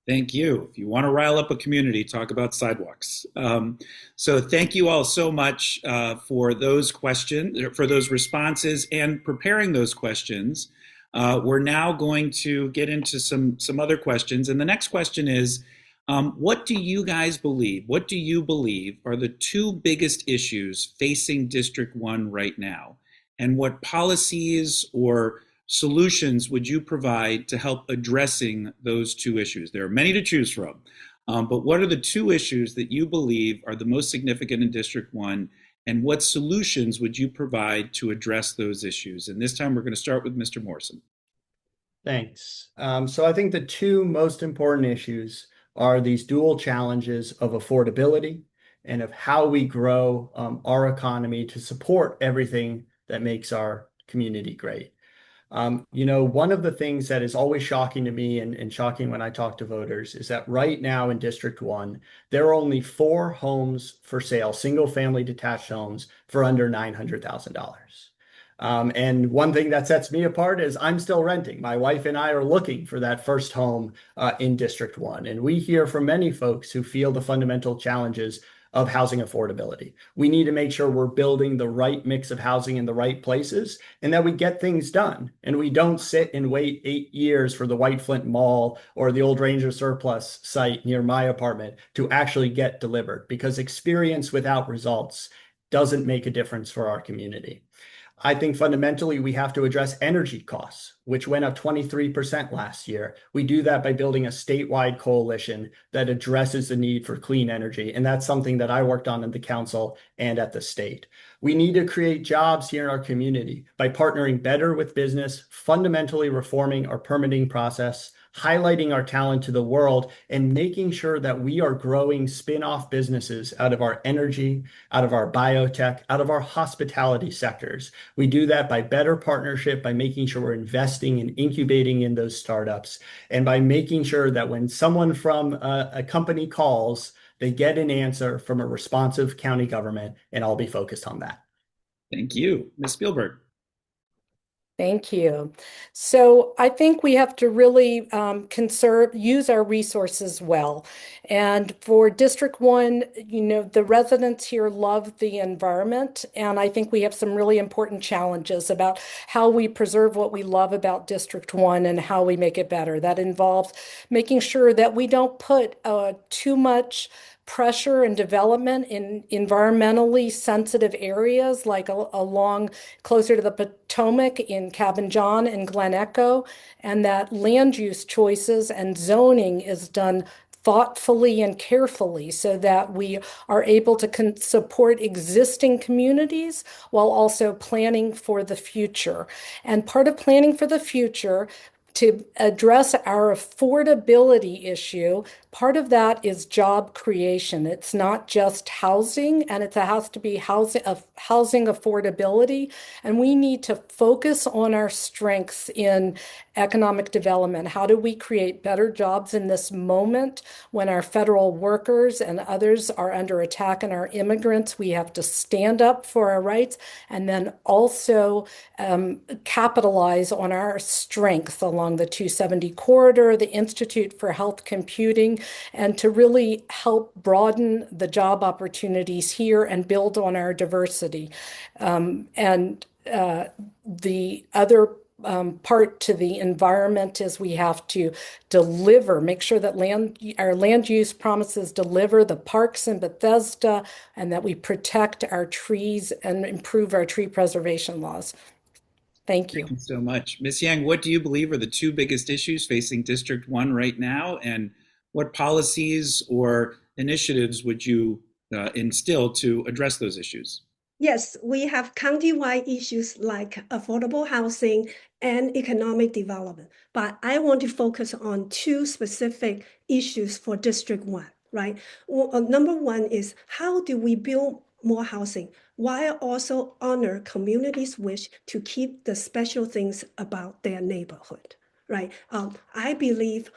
S2: Thank you. If you want to rile up a community, talk about sidewalks. So thank you all so much for those questions, for those responses, and preparing those questions. We're now going to get into some other questions. And the next question is, what do you guys believe? What do you believe are the two biggest issues facing District 1 right now? And what policies or solutions would you provide to help addressing those two issues? There are many to choose from, but what are the two issues that you believe are the most significant in District 1? And what solutions would you provide to address those issues? And this time we're going to start with Mr. Morrison.
S4: Thanks. So I think the two most important issues are these dual challenges of affordability and of how we grow our economy to support everything that makes our community great. One of the things that is always shocking to me and shocking when I talk to voters is that right now in District 1, there are only 4 homes for sale, single family detached homes for under $900,000. And one thing that sets me apart is I'm still renting. My wife and I are looking for that first home in District 1. And we hear from many folks who feel the fundamental challenges of housing affordability. We need to make sure we're building the right mix of housing in the right places and that we get things done. And we don't sit and wait 8 years for the White Flint Mall or the old Ranger Surplus site near my apartment to actually get delivered, because experience without results doesn't make a difference for our community. I think fundamentally we have to address energy costs, which went up 23% last year. We do that by building a statewide coalition that addresses the need for clean energy. And that's something that I worked on in the council and at the state. We need to create jobs here in our community by partnering better with business, fundamentally reforming our permitting process, highlighting our talent to the world, and making sure that we are growing spin-off businesses out of our energy, out of our biotech, out of our hospitality sectors. We do that by better partnership, by making sure we're investing and incubating in those startups, and by making sure that when someone from a company calls, they get an answer from a responsive county government, and I'll be focused on that.
S2: Thank you. Ms. Spielberg.
S5: Thank you. So I think we have to really use our resources well. And for District 1, the residents here love the environment. And I think we have some really important challenges about how we preserve what we love about District 1 and how we make it better. That involves making sure that we don't put too much pressure and development in environmentally sensitive areas like along closer to the Potomac in Cabin John and Glen Echo, and that land use choices and zoning is done thoughtfully and carefully so that we are able to support existing communities while also planning for the future. And part of planning for the future to address our affordability issue, part of that is job creation. It's not just housing, and it has to be housing affordability. And we need to focus on our strengths in economic development. How do we create better jobs in this moment when our federal workers and others are under attack and our immigrants? We have to stand up for our rights and then also capitalize on our strength along the 270 corridor, the Institute for Health Computing, and to really help broaden the job opportunities here and build on our diversity. The other part to the environment is we have to deliver, make sure that our land use promises deliver the parks in Bethesda, and that we protect our trees and improve our tree preservation laws. Thank you.
S2: Thank you so much. Ms. Yang, what do you believe are the two biggest issues facing District 1 right now, and what policies or initiatives would you instill to address those issues?
S6: Yes, we have county-wide issues like affordable housing and economic development, but I want to focus on two specific issues for District 1, right? Well, number one is how do we build more housing while also honor communities' wish to keep the special things about their neighborhood, right? I believe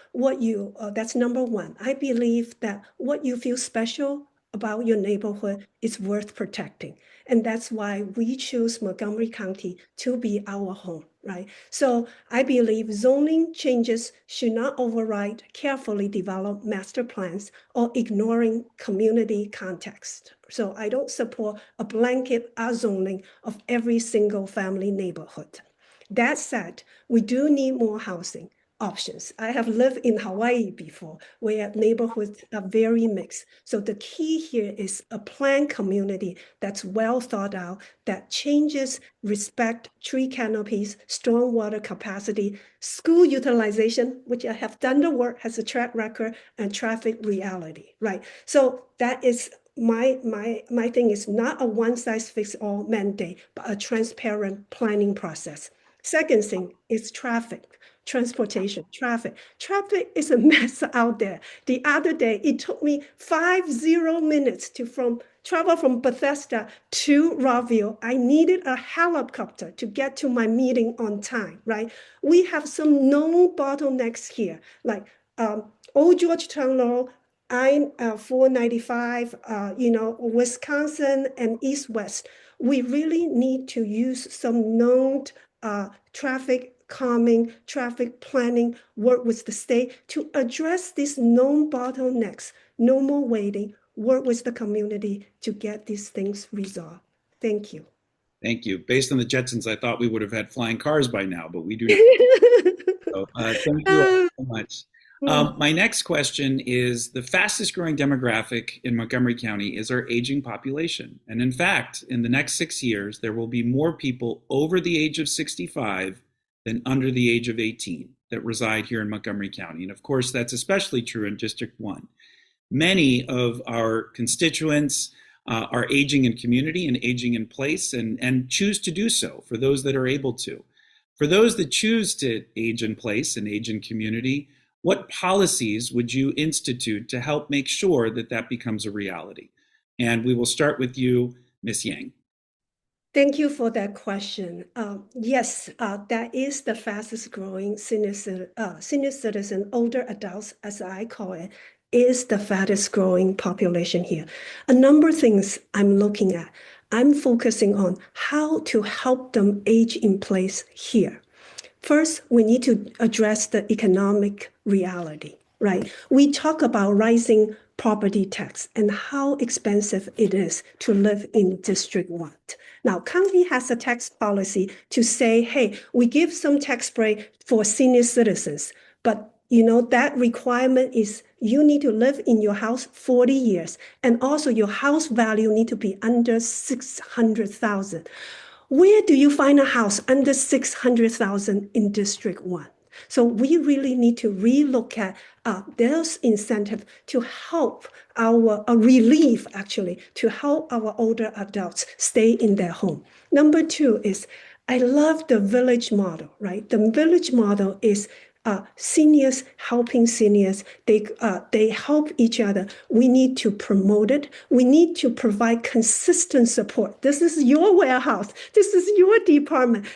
S6: that's number one. I believe that what you feel special about your neighborhood is worth protecting. And that's why we choose Montgomery County to be our home, right? So I believe zoning changes should not override carefully developed master plans or ignoring community context. So I don't support a blanket zoning of every single family neighborhood. That said, we do need more housing options. I have lived in Hawaii before, where neighborhoods are very mixed. So the key here is a planned community that's well thought out, that changes, respect tree canopies, stormwater capacity, school utilization, which I have done the work, has a track record, and traffic reality, right? So that is my thing is not a one-size-fits-all mandate, but a transparent planning process. Second thing is transportation, traffic. Traffic is a mess out there. The other day, it took me 50 minutes to travel from Bethesda to Rockville. I needed a helicopter to get to my meeting on time, right? We have some known bottlenecks here, like Old Georgetown Road, I-495, Wisconsin and East-West. We really need to use some known traffic calming, traffic planning, work with the state to address these known bottlenecks. No more waiting, work with the community to get these things resolved. Thank you.
S2: Thank you. Based on the Jetsons, I thought we would have had flying cars by now, but we do not. So, thank you all so much. My next question is, the fastest growing demographic in Montgomery County is our aging population. And in fact, in the next 6 years, there will be more people over the age of 65 than under the age of 18 that reside here in Montgomery County. And of course, that's especially true in District 1. Many of our constituents are aging in community and aging in place and choose to do so for those that are able to. For those that choose to age in place and age in community, what policies would you institute to help make sure that that becomes a reality? And we will start with you, Ms. Yang.
S6: Thank you for that question. Yes, that is the fastest growing senior citizen, older adults, as I call it, is the fastest growing population here. A number of things I'm looking at. I'm focusing on how to help them age in place here. First, we need to address the economic reality, right? We talk about rising property tax and how expensive it is to live in District 1. Now, county has a tax policy to say, hey, we give some tax break for senior citizens, but that requirement is you need to live in your house 40 years, and also your house value need to be under 600,000. Where do you find a house under 600,000 in District 1? So we really need to relook at those incentives to help relief, actually, to help our older adults stay in their home. Number two is, I love the village model, right? The village model is seniors helping seniors. They help each other. We need to promote it. We need to provide consistent support. This is your warehouse. This is your department.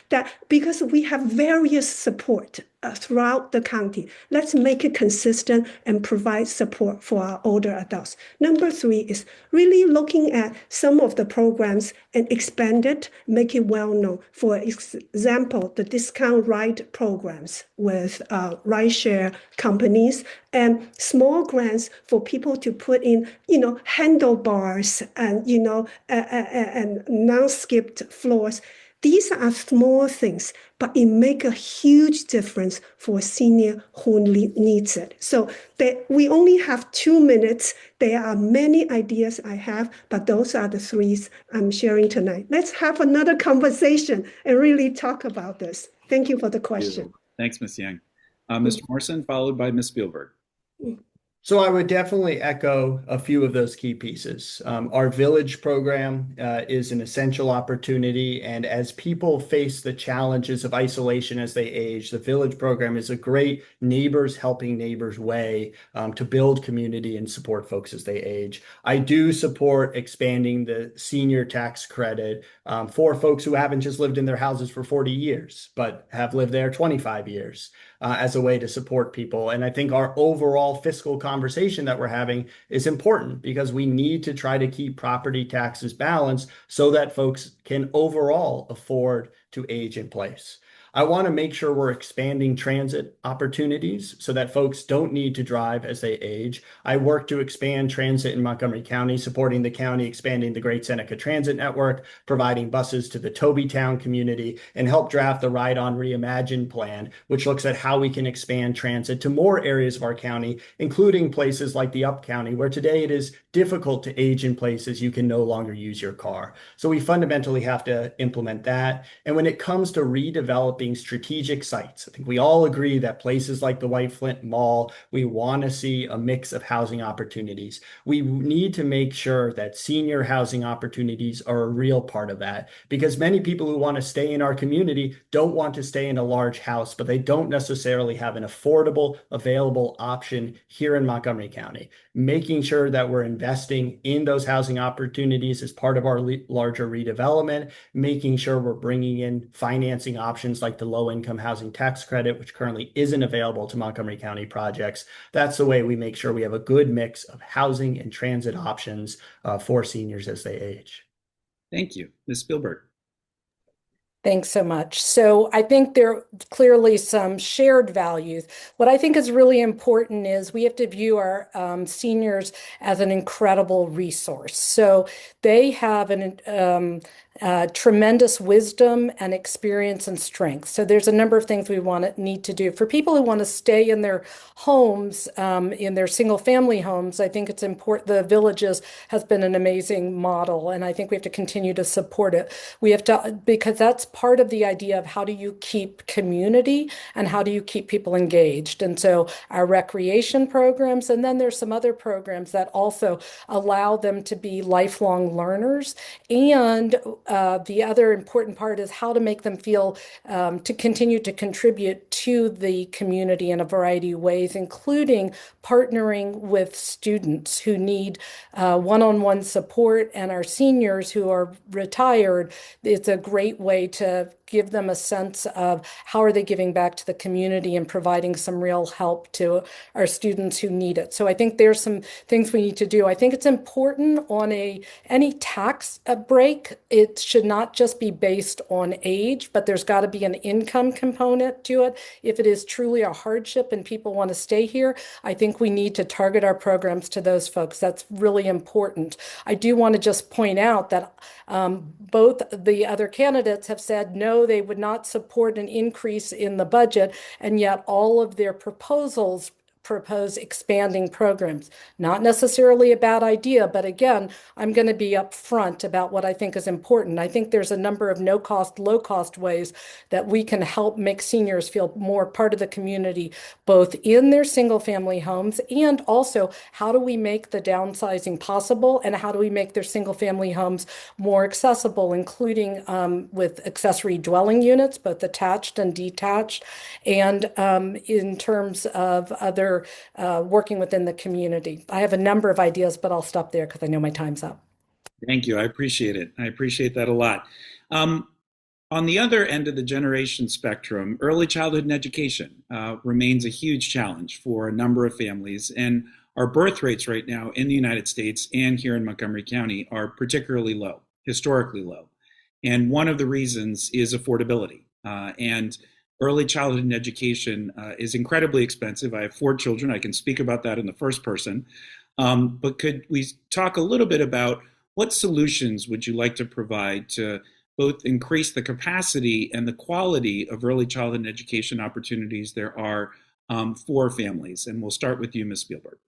S6: Because we have various support throughout the county. Let's make it consistent and provide support for our older adults. Number 3 is really looking at some of the programs and expand it, make it well known. For example, the discount ride programs with rideshare companies and small grants for people to put in, handlebars and, and non-skipped floors. These are small things, but it makes a huge difference for a senior who needs it. So we only have 2 minutes. There are many ideas I have, but those are the 3 I'm sharing tonight. Let's have another conversation and really talk about this. Thank you for the question.
S2: Thanks, Ms. Yang. Mr. Morrison, followed by Ms. Spielberg.
S4: So I would definitely echo a few of those key pieces. Our village program is an essential opportunity, and as people face the challenges of isolation as they age, the village program is a great neighbors helping neighbors way to build community and support folks as they age. I do support expanding the senior tax credit for folks who haven't just lived in their houses for 40 years, but have lived there 25 years. As a way to support people. And I think our overall fiscal conversation that we're having is important because we need to try to keep property taxes balanced so that folks can overall afford to age in place. I want to make sure we're expanding transit opportunities so that folks don't need to drive as they age. I work to expand transit in Montgomery County, supporting the county, expanding the Great Seneca Transit Network, providing buses to the Tobytown community, and help draft the Ride On Reimagined plan, which looks at how we can expand transit to more areas of our county, including places like the Up County, where today it is difficult to age in places you can no longer use your car. So we fundamentally have to implement that. And when it comes to redeveloping strategic sites, I think we all agree that places like the White Flint Mall, we want to see a mix of housing opportunities. We need to make sure that senior housing opportunities are a real part of that, because many people who want to stay in our community don't want to stay in a large house, but they don't necessarily have an affordable, available option here in Montgomery County. Making sure that we're investing in those housing opportunities as part of our larger redevelopment, making sure we're bringing in financing options like the low-income housing tax credit, which currently isn't available to Montgomery County projects. That's the way we make sure we have a good mix of housing and transit options for seniors as they age.
S2: Thank you. Ms. Spielberg.
S5: Thanks so much. So I think there are clearly some shared values. What I think is really important is we have to view our seniors as an incredible resource. So they have an tremendous wisdom and experience and strength. So there's a number of things we need to do. For people who want to stay in their homes, in their single family homes, I think it's important. The Villages has been an amazing model, and I think we have to continue to support it. We have to, because that's part of the idea of how do you keep community and how do you keep people engaged. And so our recreation programs, and then there's some other programs that also allow them to be lifelong learners. And the other important part is how to make them feel to continue to contribute to the community in a variety of ways, including partnering with students who need one-on-one support, and our seniors who are retired. It's a great way to give them a sense of how are they giving back to the community and providing some real help to our students who need it. So I think there's some things we need to do. I think it's important on any tax break. It should not just be based on age, but there's got to be an income component to it. If it is truly a hardship and people want to stay here, I think we need to target our programs to those folks. That's really important. I do want to just point out that both the other candidates have said no, they would not support an increase in the budget, and yet all of their proposals propose expanding programs. Not necessarily a bad idea, but again, I'm going to be upfront about what I think is important. I think there's a number of no-cost, low-cost ways that we can help make seniors feel more part of the community, both in their single-family homes and also how do we make the downsizing possible and how do we make their single-family homes more accessible, including with accessory dwelling units, both attached and detached, and in terms of other working within the community. I have a number of ideas, but I'll stop there because I know my time's up.
S2: Thank you. I appreciate it. I appreciate that a lot. Um, on the other end of the generation spectrum, early childhood and education remains a huge challenge for a number of families. And our birth rates right now in the United States and here in Montgomery County are particularly low, historically low. And one of the reasons is affordability. And early childhood and education is incredibly expensive. I have 4 children. I can speak about that in the first person. But could we talk a little bit about what solutions would you like to provide to both increase the capacity and the quality of early childhood and education opportunities there are for families? And we'll start with you, Ms. Spielberg.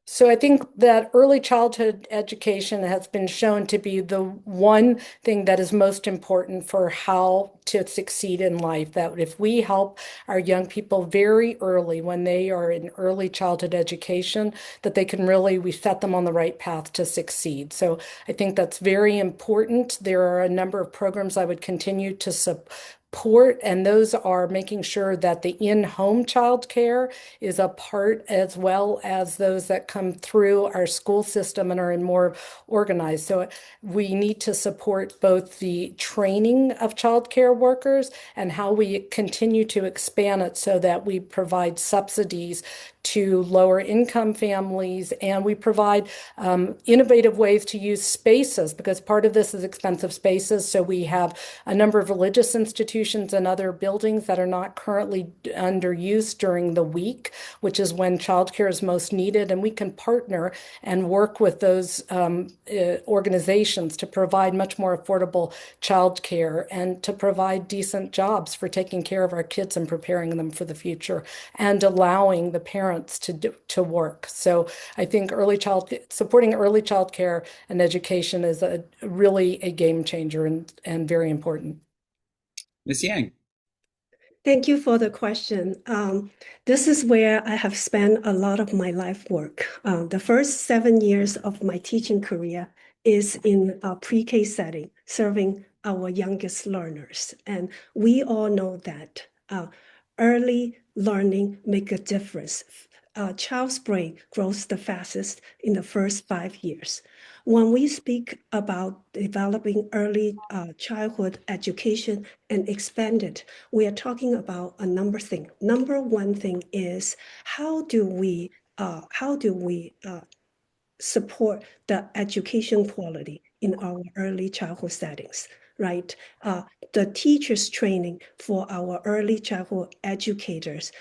S5: So I think that early childhood education has been shown to be the one thing that is most important for how to succeed in life. That if we help our young people very early when they are in early childhood education, that they can really, we set them on the right path to succeed. So I think that's very important. There are a number of programs I would continue to support, and those are making sure that the in-home child care is a part, as well as those that come through our school system and are in more organized. So we need to support both the training of child care workers and how we continue to expand it so that we provide subsidies to lower income families, and we provide innovative ways to use spaces, because part of this is expensive spaces. So we have a number of religious institutions and other buildings that are not currently under use during the week, which is when childcare is most needed. And we can partner and work with those organizations to provide much more affordable childcare and to provide decent jobs for taking care of our kids and preparing them for the future and allowing the parents to work. So I think supporting early child care and education is really a game changer and very important.
S2: Ms. Yang.
S6: Thank you for the question. This is where I have spent a lot of my life work. The first 7 years of my teaching career is in a pre-K setting, serving our youngest learners. And we all know that early learning makes a difference. A child's brain grows the fastest in the first 5 years. When we speak about developing early childhood education and expand it, we are talking about a number of things. Number one thing is how do we support the education quality in our early childhood settings, right? The teachers training for our early childhood educators.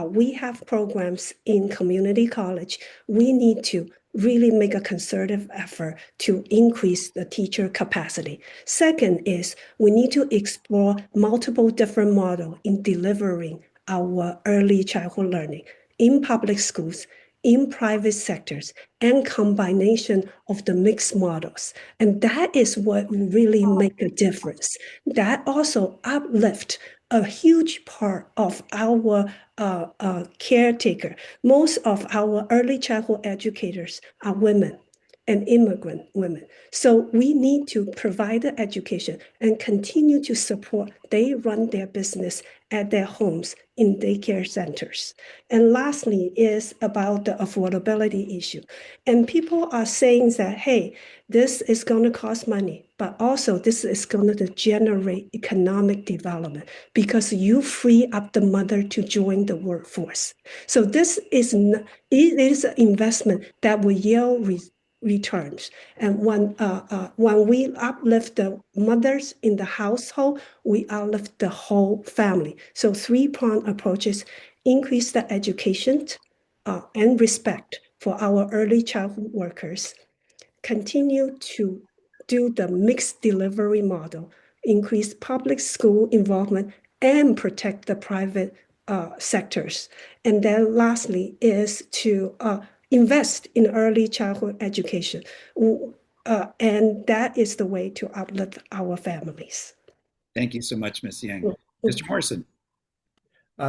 S6: We have programs in community college. We need to really make a concerted effort to increase the teacher capacity. Second is we need to explore multiple different models in delivering our early childhood learning in public schools, in private sectors, and combination of the mixed models. And that is what really make a difference. That also uplift a huge part of our caretaker. Most of our early childhood educators are women and immigrant women. So we need to provide the education and continue to support. They run their business at their homes in daycare centers. And lastly is about the affordability issue. And people are saying that, hey, this is going to cost money, but also this is going to generate economic development because you free up the mother to join the workforce. So this is it is an investment that will yield returns. And when we uplift the mothers in the household, we uplift the whole family. So 3-pronged approaches: increase the education and respect for our early childhood workers, continue to do the mixed delivery model, increase public school involvement, and protect the private sectors. And then lastly is to invest in early childhood education. And that is the way to uplift our families.
S2: Thank you so much, Ms. Yang. Mr. Morrison.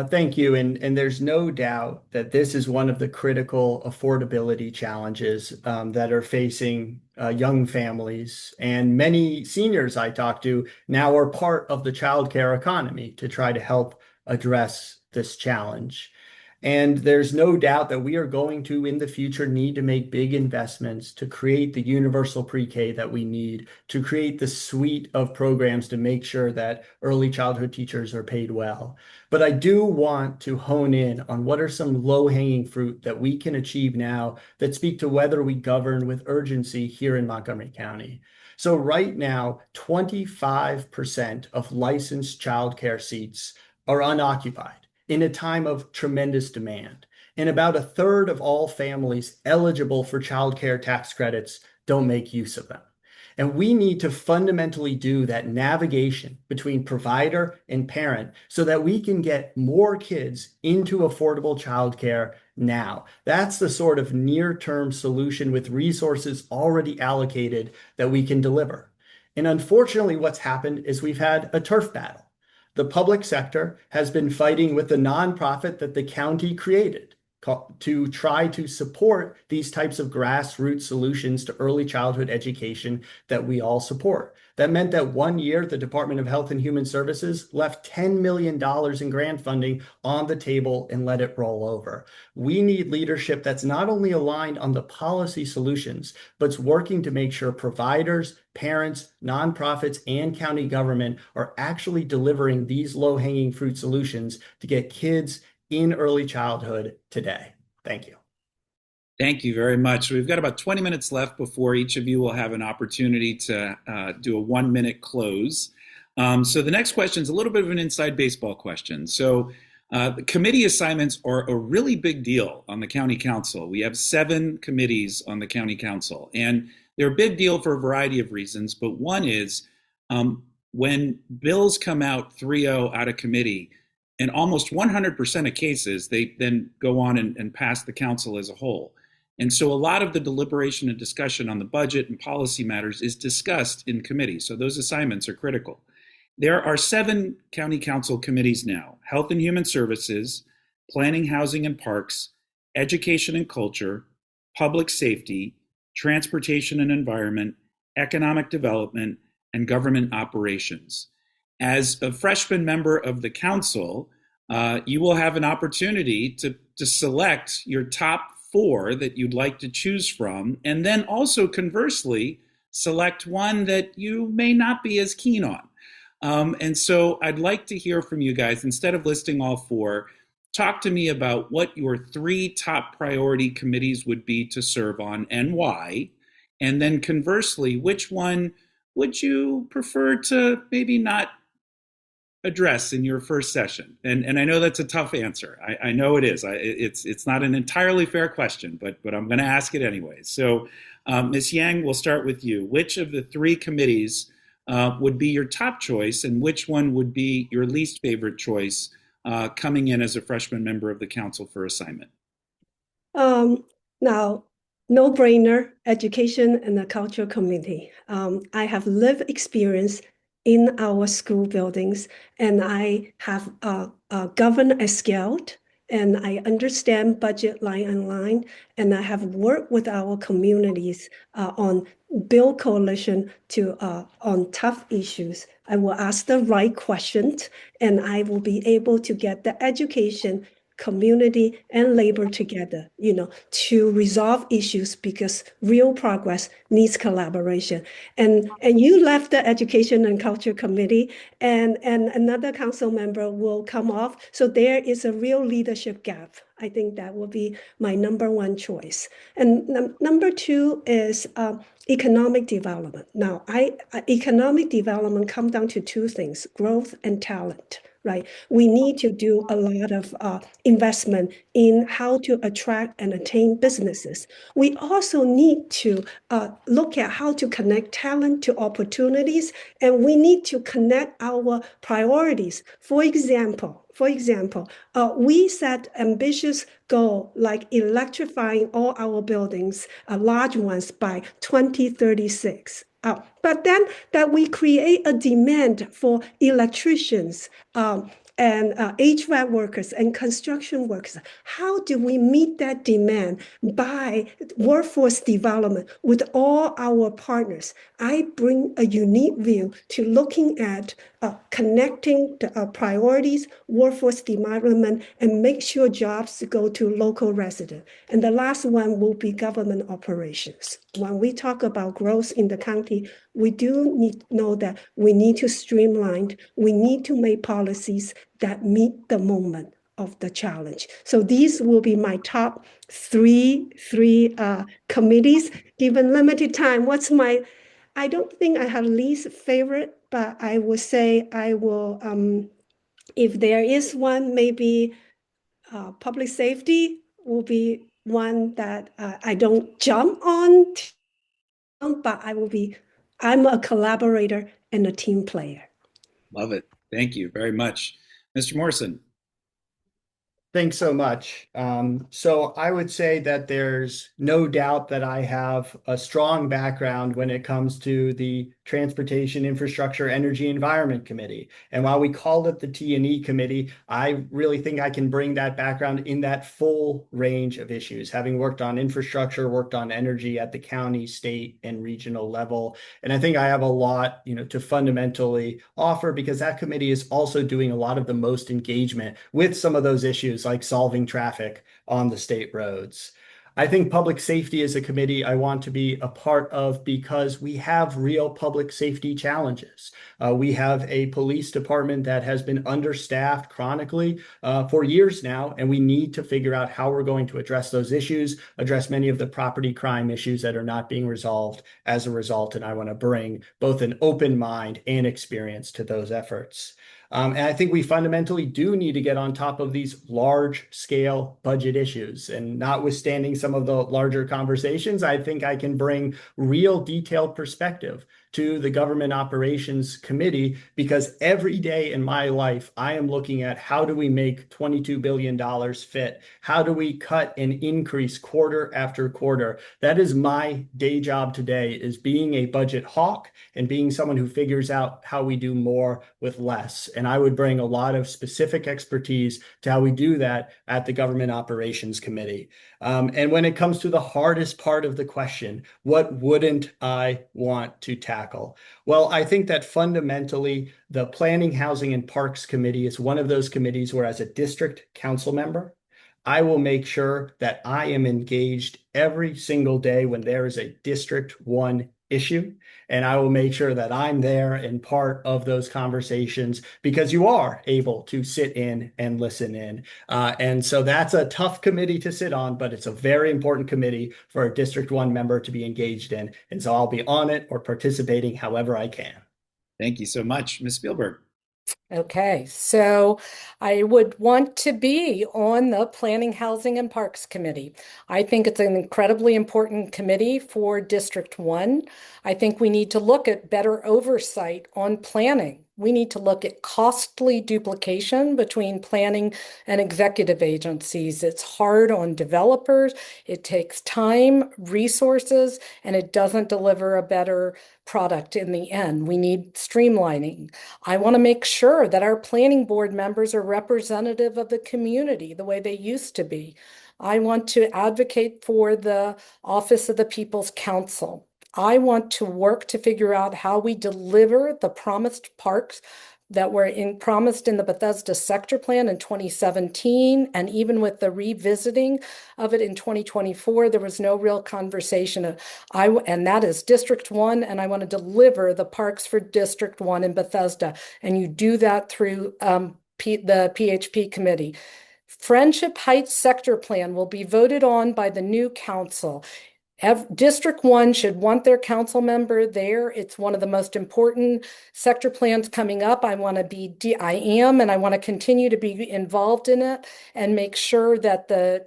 S4: Thank you. And there's no doubt that this is one of the critical affordability challenges that are facing young families. And many seniors I talk to now are part of the childcare economy to try to help address this challenge. And there's no doubt that we are going to, in the future, need to make big investments to create the universal pre-K that we need, to create the suite of programs to make sure that early childhood teachers are paid well. But I do want to hone in on what are some low-hanging fruit that we can achieve now that speak to whether we govern with urgency here in Montgomery County. So right now, 25% of licensed childcare seats are unoccupied in a time of tremendous demand. And about a third of all families eligible for childcare tax credits don't make use of them. And we need to fundamentally do that navigation between provider and parent so that we can get more kids into affordable childcare now. That's the sort of near-term solution with resources already allocated that we can deliver. And unfortunately, what's happened is we've had a turf battle. The public sector has been fighting with the nonprofit that the county created to try to support these types of grassroots solutions to early childhood education that we all support. That meant that one year, the Department of Health and Human Services left $10 million in grant funding on the table and let it roll over. We need leadership that's not only aligned on the policy solutions, but's working to make sure providers, parents, nonprofits, and county government are actually delivering these low-hanging fruit solutions to get kids in early childhood today. Thank you.
S2: Thank you very much. We've got about 20 minutes left before each of you will have an opportunity to do a 1-minute close. So the next question is a little bit of an inside baseball question. So the committee assignments are a really big deal on the county council. We have 7 committees on the county council, and they're a big deal for a variety of reasons. But one is when bills come out 3-0 out of committee, in almost 100% of cases, they then go on and pass the council as a whole. And so a lot of the deliberation and discussion on the budget and policy matters is discussed in committee. So those assignments are critical. There are 7 county council committees now: Health and Human Services, Planning, Housing and Parks, Education and Culture, Public Safety, Transportation and Environment, Economic Development, and Government Operations. As a freshman member of the council, you will have an opportunity to select your top 4 that you'd like to choose from, and then also conversely, select one that you may not be as keen on. And so I'd like to hear from you guys. Instead of listing all 4, talk to me about what your 3 top priority committees would be to serve on and why. And then conversely, which one would you prefer to maybe not address in your first session? And I know that's a tough answer. I know it is. It's not an entirely fair question, but I'm going to ask it anyway. So, Ms. Yang, we'll start with you. Which of the 3 committees would be your top choice, and which one would be your least favorite choice coming in as a freshman member of the council for assignment?
S6: Now, no-brainer, Education and the Culture Committee. I have lived experience in our school buildings, and I have governed a scout, and I understand budget line and line, and I have worked with our communities on bill coalition to on tough issues. I will ask the right questions, and I will be able to get the education, community, and labor together, to resolve issues, because real progress needs collaboration. And you left the Education and Culture Committee, and another council member will come off. So there is a real leadership gap. I think that will be my number 1 choice. And number 2 is economic development. Now, economic development comes down to 2 things: growth and talent. right? We need to do a lot of investment in how to attract and attain businesses. We also need to look at how to connect talent to opportunities, and we need to connect our priorities. For example, we set ambitious goal like electrifying all our buildings, large ones, by 2036. But then that we create a demand for electricians, and HVAC workers and construction workers. How do we meet that demand by workforce development with all our partners? I bring a unique view to looking at connecting the priorities, workforce development, and make sure jobs go to local residents. And the last one will be government operations. When we talk about growth in the county, we do need to know that we need to streamline, we need to make policies that meet the moment of the challenge. So these will be my top three committees. Given limited time, I don't think I have least favorite, but I would say I will, if there is one, maybe public safety will be one that I don't jump on, but I'm a collaborator and a team player.
S2: Love it. Thank you very much. Mr. Morrison.
S4: Thanks so much. So I would say that there's no doubt that I have a strong background when it comes to the Transportation, Infrastructure, Energy, Environment Committee. And while we called it the T&E Committee, I really think I can bring that background in that full range of issues, having worked on infrastructure, worked on energy at the county, state, and regional level. And I think I have a lot, to fundamentally offer, because that committee is also doing a lot of the most engagement with some of those issues, like solving traffic on the state roads. I think public safety is a committee I want to be a part of because we have real public safety challenges. We have a police department that has been understaffed chronically for years now, and we need to figure out how we're going to address those issues, address many of the property crime issues that are not being resolved as a result. And I want to bring both an open mind and experience to those efforts. And I think we fundamentally do need to get on top of these large scale budget issues. And notwithstanding some of the larger conversations, I think I can bring real detailed perspective to the Government Operations Committee, because every day in my life, I am looking at how do we make $22 billion fit? How do we cut and increase quarter after quarter? That is my day job today, is being a budget hawk and being someone who figures out how we do more with less. And I would bring a lot of specific expertise to how we do that at the Government Operations Committee. And when it comes to the hardest part of the question, what wouldn't I want to tackle? Well, I think that fundamentally the Planning, Housing, and Parks Committee is one of those committees where, as a district council member, I will make sure that I am engaged every single day when there is a District 1 issue. And I will make sure that I'm there and part of those conversations, because you are able to sit in and listen in. And so that's a tough committee to sit on, but it's a very important committee for a District 1 member to be engaged in. And so I'll be on it or participating however I can.
S2: Thank you so much. Ms. Spielberg.
S5: Okay, so I would want to be on the Planning, Housing, and Parks Committee. I think it's an incredibly important committee for District 1. I think we need to look at better oversight on planning. We need to look at costly duplication between planning and executive agencies. It's hard on developers. It takes time, resources, and it doesn't deliver a better product in the end. We need streamlining. I want to make sure that our planning board members are representative of the community the way they used to be. I want to advocate for the Office of the People's Council. I want to work to figure out how we deliver the promised parks that were promised in the Bethesda sector plan in 2017, and even with the revisiting of it in 2024, there was no real conversation. And that is District 1, and I want to deliver the parks for District 1 in Bethesda, and you do that through the PHP committee. Friendship Heights sector plan will be voted on by the new council. District 1 should want their council member there. It's one of the most important sector plans coming up. I am, and I want to continue to be involved in it and make sure that the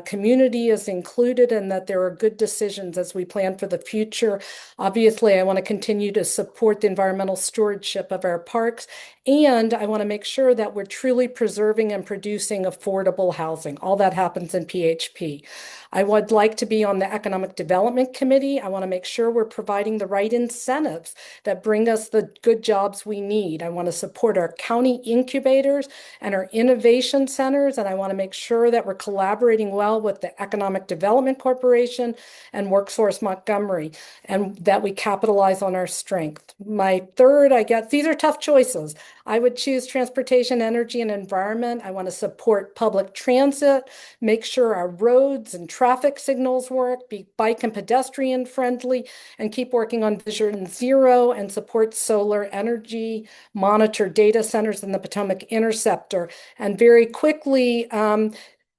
S5: community is included and that there are good decisions as we plan for the future. Obviously, I want to continue to support the environmental stewardship of our parks, and I want to make sure that we're truly preserving and producing affordable housing. All that happens in PHP. I would like to be on the Economic Development Committee. I want to make sure we're providing the right incentives that bring us the good jobs we need. I want to support our county incubators and our innovation centers, and I want to make sure that we're collaborating well with the Economic Development Corporation and Workforce Montgomery, and that we capitalize on our strength. My third, I guess, these are tough choices. I would choose transportation, energy, and environment. I want to support public transit, make sure our roads and traffic signals work, be bike and pedestrian friendly, and keep working on Vision Zero and support solar energy, monitor data centers in the Potomac Interceptor. And very quickly,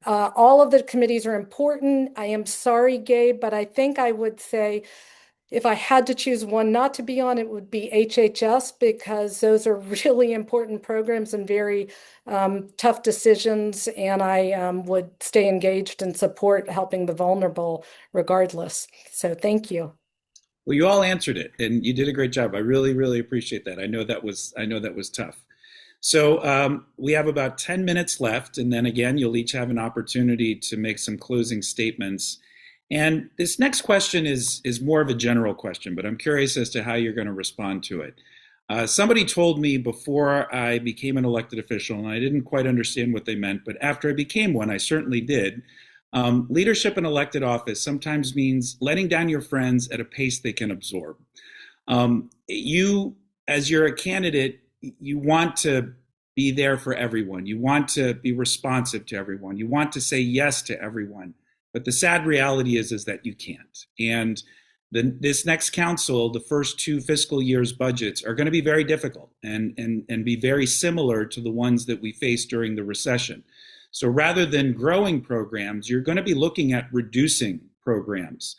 S5: all of the committees are important. I am sorry, Gabe, but I think I would say if I had to choose one not to be on, it would be HHS, because those are really important programs and very tough decisions. And I would stay engaged and support helping the vulnerable regardless. So thank you.
S2: Well, you all answered it, and you did a great job. I really, really appreciate that. I know that was tough. So we have about 10 minutes left, and then again, you'll each have an opportunity to make some closing statements. And this next question is more of a general question, but I'm curious as to how you're going to respond to it. Somebody told me before I became an elected official, and I didn't quite understand what they meant, but after I became one, I certainly did. Leadership in elected office sometimes means letting down your friends at a pace they can absorb. You, as you're a candidate, you want to be there for everyone. You want to be responsive to everyone. You want to say yes to everyone. But the sad reality is that you can't. And this next council, the first 2 fiscal years' budgets are going to be very difficult and be very similar to the ones that we faced during the recession. So rather than growing programs, you're going to be looking at reducing programs.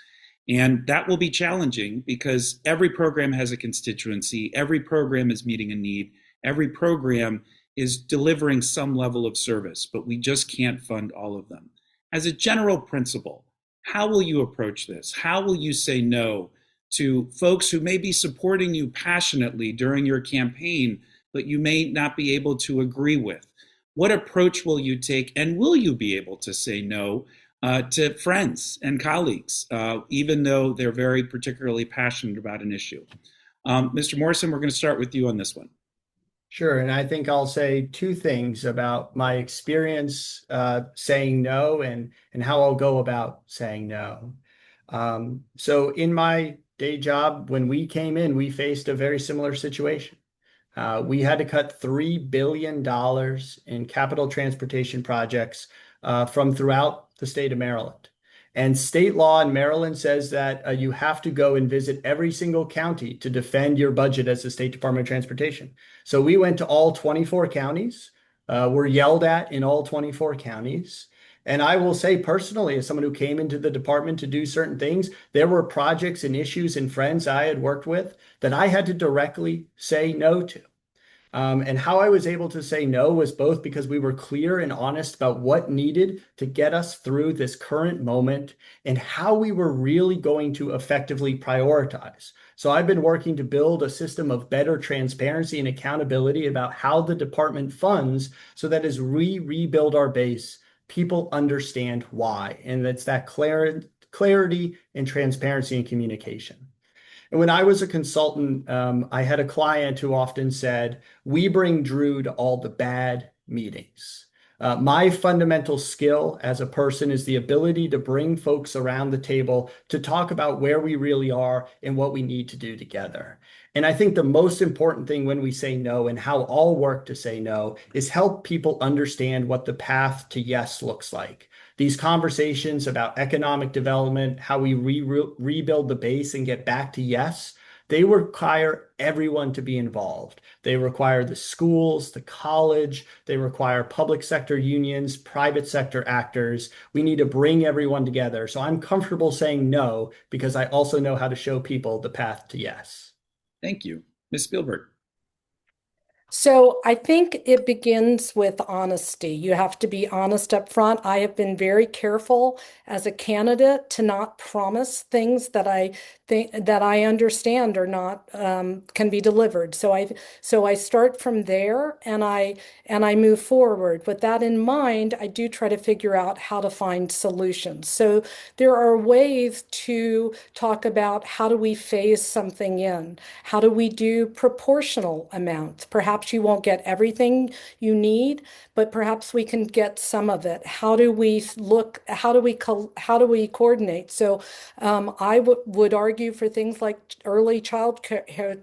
S2: And that will be challenging because every program has a constituency, every program is meeting a need, every program is delivering some level of service, but we just can't fund all of them. As a general principle, how will you approach this? How will you say no to folks who may be supporting you passionately during your campaign, but you may not be able to agree with? What approach will you take, and will you be able to say no to friends and colleagues, even though they're very particularly passionate about an issue? Mr. Morrison, we're going to start with you on this one.
S4: Sure. And I think I'll say 2 things about my experience saying no and how I'll go about saying no. So in my day job, when we came in, we faced a very similar situation. We had to cut $3 billion in capital transportation projects from throughout the state of Maryland. And state law in Maryland says that you have to go and visit every single county to defend your budget as the State Department of Transportation. So we went to all 24 counties, were yelled at in all 24 counties. And I will say personally, as someone who came into the department to do certain things, there were projects and issues and friends I had worked with that I had to directly say no to. And how I was able to say no was both because we were clear and honest about what needed to get us through this current moment and how we were really going to effectively prioritize. So I've been working to build a system of better transparency and accountability about how the department funds so that as we rebuild our base, people understand why. And it's that clarity and transparency and communication. And when I was a consultant, I had a client who often said, we bring Drew to all the bad meetings. My fundamental skill as a person is the ability to bring folks around the table to talk about where we really are and what we need to do together. And I think the most important thing when we say no and how all work to say no is help people understand what the path to yes looks like. These conversations about economic development, how we rebuild the base and get back to yes, They require everyone to be involved. They require the schools, the college, they require public sector unions, private sector actors. We need to bring everyone together. So I'm comfortable saying no because I also know how to show people the path to yes.
S2: Thank you. Ms. Spielberg.
S5: So I think it begins with honesty. You have to be honest up front. I have been very careful as a candidate to not promise things that I think that I understand or not can be delivered. So I start from there and I move forward. With that in mind, I do try to figure out how to find solutions. So there are ways to talk about how do we phase something in? How do we do proportional amounts? Perhaps you won't get everything you need, but perhaps we can get some of it. How do we look? How do we coordinate? So I would argue for things like early child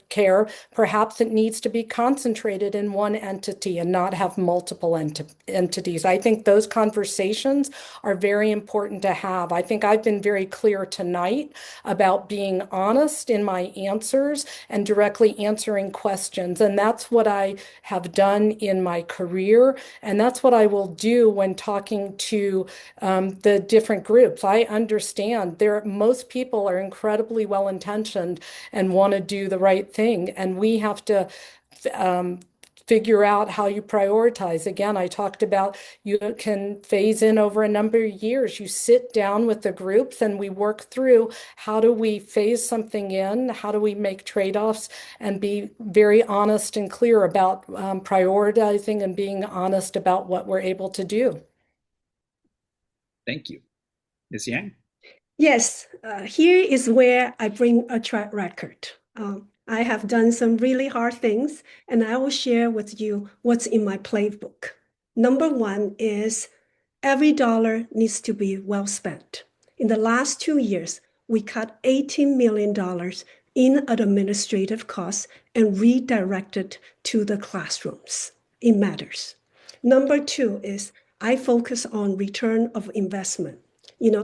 S5: care. Perhaps it needs to be concentrated in one entity and not have multiple entities. I think those conversations are very important to have. I think I've been very clear tonight about being honest in my answers and directly answering questions. And that's what I have done in my career. And that's what I will do when talking to the different groups. I understand most people are incredibly well-intentioned and want to do the right thing. And we have to figure out how you prioritize. Again, I talked about you can phase in over a number of years. You sit down with the groups and we work through how do we phase something in, how do we make trade-offs, and be very honest and clear about prioritizing and being honest about what we're able to do.
S2: Thank you. Ms. Yang?
S6: Yes, here is where I bring a track record. I have done some really hard things, and I will share with you what's in my playbook. Number one is every dollar needs to be well spent. In the last 2 years, we cut $18 million in administrative costs and redirected to the classrooms. It matters. Number two is I focus on return of investment.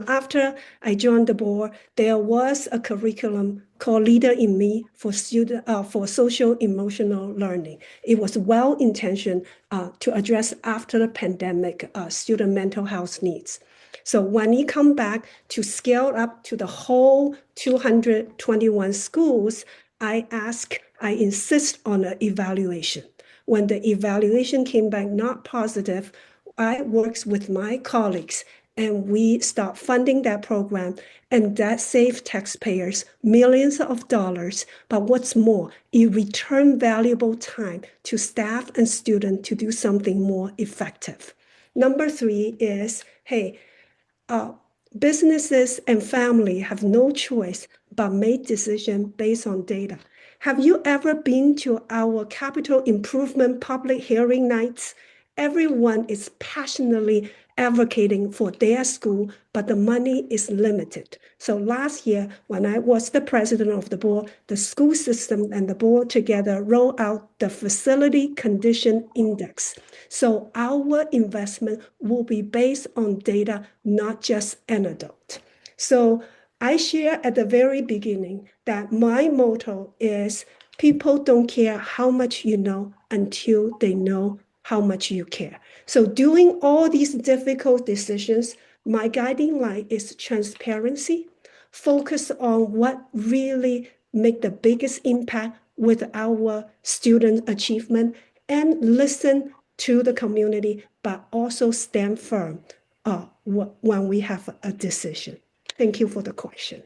S6: After I joined the board, there was a curriculum called Leader in Me for social emotional learning. It was well-intentioned to address after the pandemic student mental health needs. So when you come back to scale up to the whole 221 schools, I insist on an evaluation. When the evaluation came back not positive, I worked with my colleagues and we start funding that program, and that saved taxpayers millions of dollars. But what's more, it returned valuable time to staff and students to do something more effective. Number three is, hey, businesses and family have no choice but make decisions based on data. Have you ever been to our capital improvement public hearing nights? Everyone is passionately advocating for their school, but the money is limited. So last year, when I was the president of the board, the school system and the board together rolled out the facility condition index. So our investment will be based on data, not just anecdote. So I share at the very beginning that my motto is people don't care how much you know until they know how much you care. So doing all these difficult decisions, my guiding light is transparency, focus on what really make the biggest impact with our student achievement, and listen to the community, but also stand firm when we have a decision. Thank you for the question.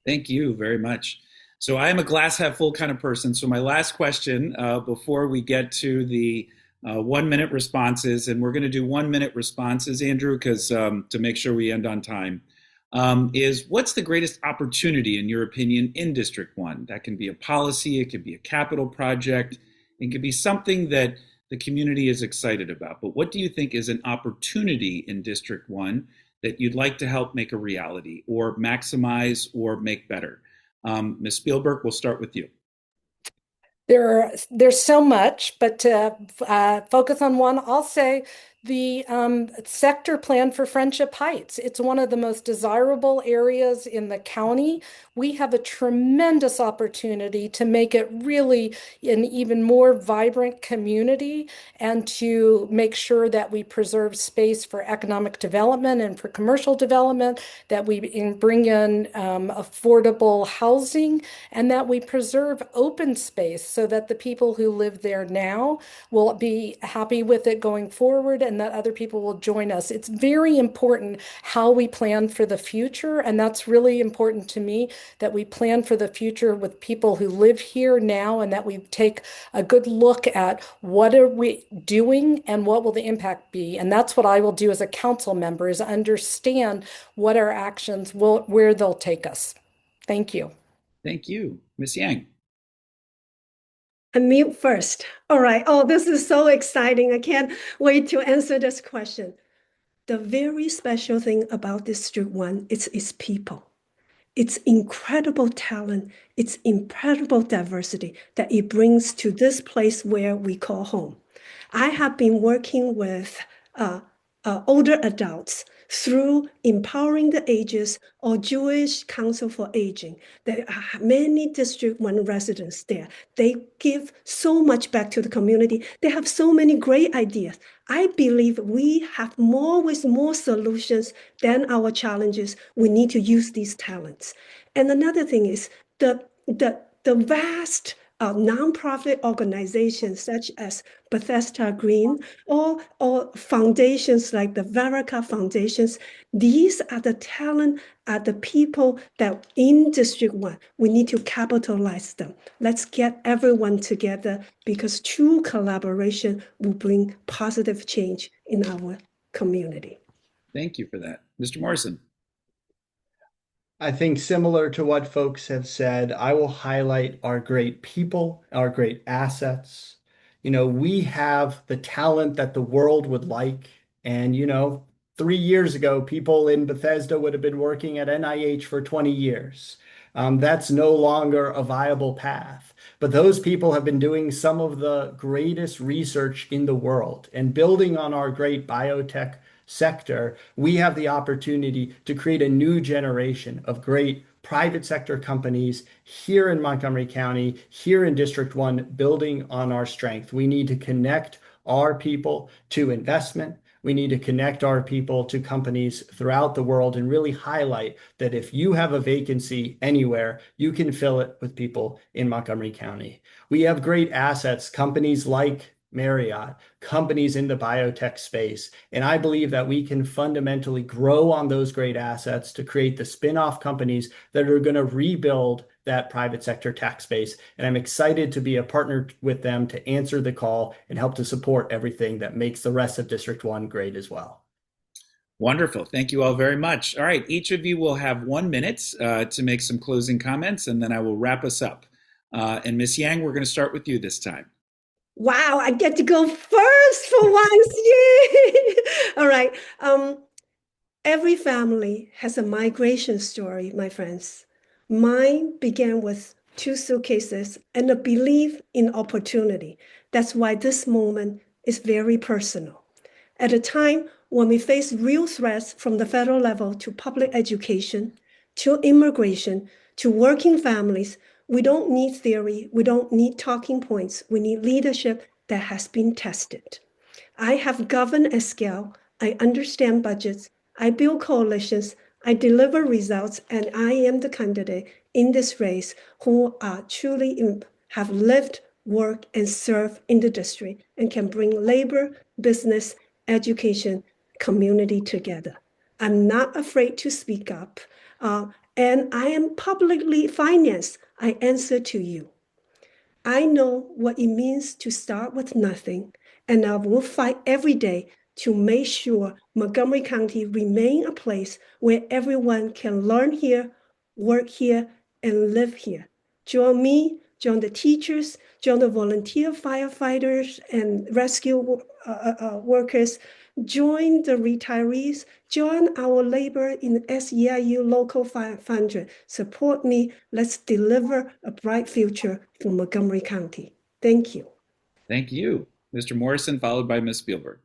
S2: Thank you very much. So I am a glass half full kind of person. So my last question before we get to the 1 minute responses, and we're going to do 1 minute responses, Andrew, because to make sure we end on time, is what's the greatest opportunity, in your opinion, in District 1? That can be a policy, it could be a capital project, it could be something that the community is excited about. But what do you think is an opportunity in District 1 that you'd like to help make a reality or maximize or make better? Ms. Spielberg, we'll start with you.
S5: There's so much, but to focus on one, I'll say the sector plan for Friendship Heights. It's one of the most desirable areas in the county. We have a tremendous opportunity to make it really an even more vibrant community and to make sure that we preserve space for economic development and for commercial development, that we bring in affordable housing, and that we preserve open space so that the people who live there now will be happy with it going forward and that other people will join us. It's very important how we plan for the future. And that's really important to me, that we plan for the future with people who live here now and that we take a good look at what are we doing and what will the impact be. And that's what I will do as a council member, is understand what our actions will, where they'll take us. Thank you.
S2: Thank you. Ms. Yang.
S6: Unmute first. All right. Oh, this is so exciting. I can't wait to answer this question. The very special thing about District 1 is its people. It's incredible talent, it's incredible diversity that it brings to this place where we call home. I have been working with older adults through Empowering the Ages or Jewish Council for Aging. There are many District 1 residents there. They give so much back to the community. They have so many great ideas. I believe we have more with more solutions than our challenges. We need to use these talents. And another thing is the vast nonprofit organizations such as Bethesda Green or foundations like the Verica Foundations. These are the talent, are the people that in District 1, we need to capitalize them. Let's get everyone together, because true collaboration will bring positive change in our community.
S2: Thank you for that. Mr. Morrison.
S4: I think similar to what folks have said, I will highlight our great people, our great assets. We have the talent that the world would like. And, 3 years ago, people in Bethesda would have been working at NIH for 20 years. That's no longer a viable path. But those people have been doing some of the greatest research in the world, and building on our great biotech sector, we have the opportunity to create a new generation of great private sector companies here in Montgomery County, here in District 1, building on our strength. We need to connect our people to investment. We need to connect our people to companies throughout the world and really highlight that if you have a vacancy anywhere, you can fill it with people in Montgomery County. We have great assets, companies like Marriott, companies in the biotech space. And I believe that we can fundamentally grow on those great assets to create the spin-off companies that are going to rebuild that private sector tax base. And I'm excited to be a partner with them to answer the call and help to support everything that makes the rest of District 1 great as well.
S2: Wonderful. Thank you all very much. All right. Each of you will have 1 minute to make some closing comments, and then I will wrap us up. And Ms. Yang, we're going to start with you this time.
S6: Wow, I get to go first for once. Yay! All right. Every family has a migration story, my friends. Mine began with 2 suitcases and a belief in opportunity. That's why this moment is very personal. At a time when we face real threats from the federal level to public education, to immigration, to working families, we don't need theory, we don't need talking points, we need leadership that has been tested. I have governed at scale, I understand budgets, I build coalitions, I deliver results, and I am the candidate in this race who are truly have lived, worked, and served in the district and can bring labor, business, education, community together. I'm not afraid to speak up. And I am publicly financed. I answer to you. I know what it means to start with nothing, and I will fight every day to make sure Montgomery County remain a place where everyone can learn here, work here, and live here. Join me, join the teachers, join the volunteer firefighters and rescue workers, join the retirees, join our labor in SEIU Local 500. Support me. Let's deliver a bright future for Montgomery County. Thank you.
S2: Thank you. Mr. Morrison, followed by Ms. Spielberg.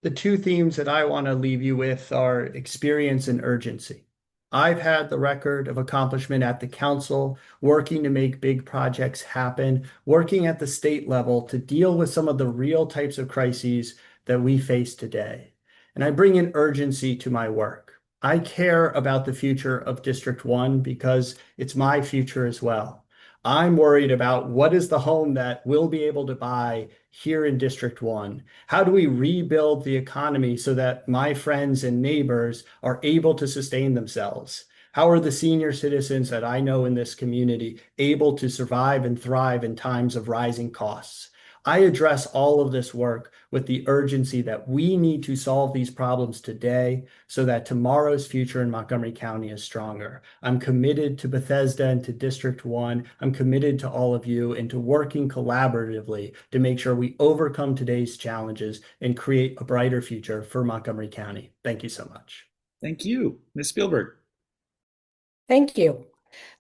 S4: The two themes that I want to leave you with are experience and urgency. I've had the record of accomplishment at the council, working to make big projects happen, working at the state level to deal with some of the real types of crises that we face today. And I bring in urgency to my work. I care about the future of District 1 because it's my future as well. I'm worried about what is the home that we'll be able to buy here in District 1. How do we rebuild the economy so that my friends and neighbors are able to sustain themselves? How are the senior citizens that I know in this community able to survive and thrive in times of rising costs? I address all of this work with the urgency that we need to solve these problems today so that tomorrow's future in Montgomery County is stronger. I'm committed to Bethesda and to District 1. I'm committed to all of you and to working collaboratively to make sure we overcome today's challenges and create a brighter future for Montgomery County. Thank you so much.
S2: Thank you. Ms. Spielberg.
S5: Thank you.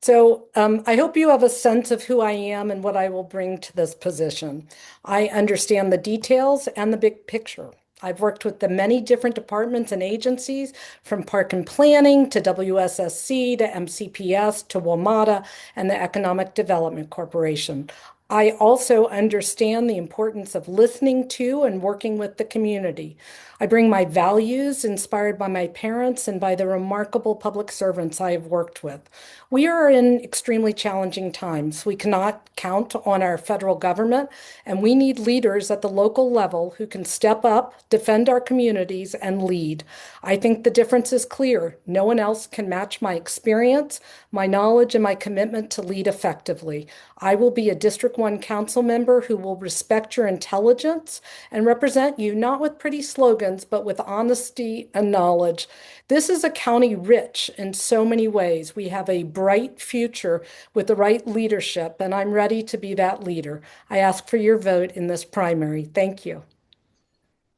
S5: So I hope you have a sense of who I am and what I will bring to this position. I understand the details and the big picture. I've worked with the many different departments and agencies, from Park and Planning to WSSC to MCPS to WMATA and the Economic Development Corporation. I also understand the importance of listening to and working with the community. I bring my values inspired by my parents and by the remarkable public servants I have worked with. We are in extremely challenging times. We cannot count on our federal government, and we need leaders at the local level who can step up, defend our communities, and lead. I think the difference is clear. No one else can match my experience, my knowledge, and my commitment to lead effectively. I will be a District 1 council member who will respect your intelligence and represent you not with pretty slogans, but with honesty and knowledge. This is a county rich in so many ways. We have a bright future with the right leadership, and I'm ready to be that leader. I ask for your vote in this primary. Thank you.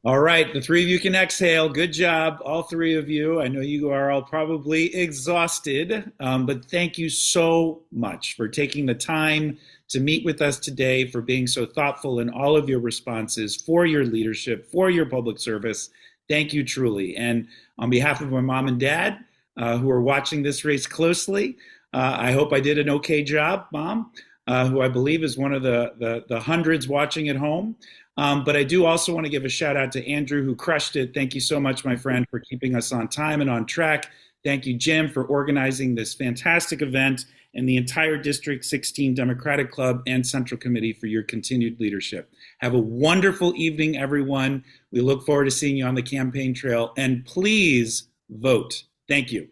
S2: All right, the three of you can exhale. Good job, all three of you. I know you are all probably exhausted, but thank you so much for taking the time to meet with us today, for being so thoughtful in all of your responses, for your leadership, for your public service. Thank you truly. And on behalf of my mom and dad, who are watching this race closely, I hope I did an okay job, Mom, who I believe is one of the hundreds watching at home. But I do also want to give a shout out to Andrew, who crushed it. Thank you so much, my friend, for keeping us on time and on track. Thank you, Jim, for organizing this fantastic event, and the entire District 16 Democratic Club and Central Committee for your continued leadership. Have a wonderful evening, everyone. We look forward to seeing you on the campaign trail, and please vote. Thank you.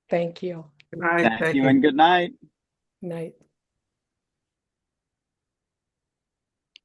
S5: Thank you.
S1: Good night.
S7: Thank you and good night.
S5: Night.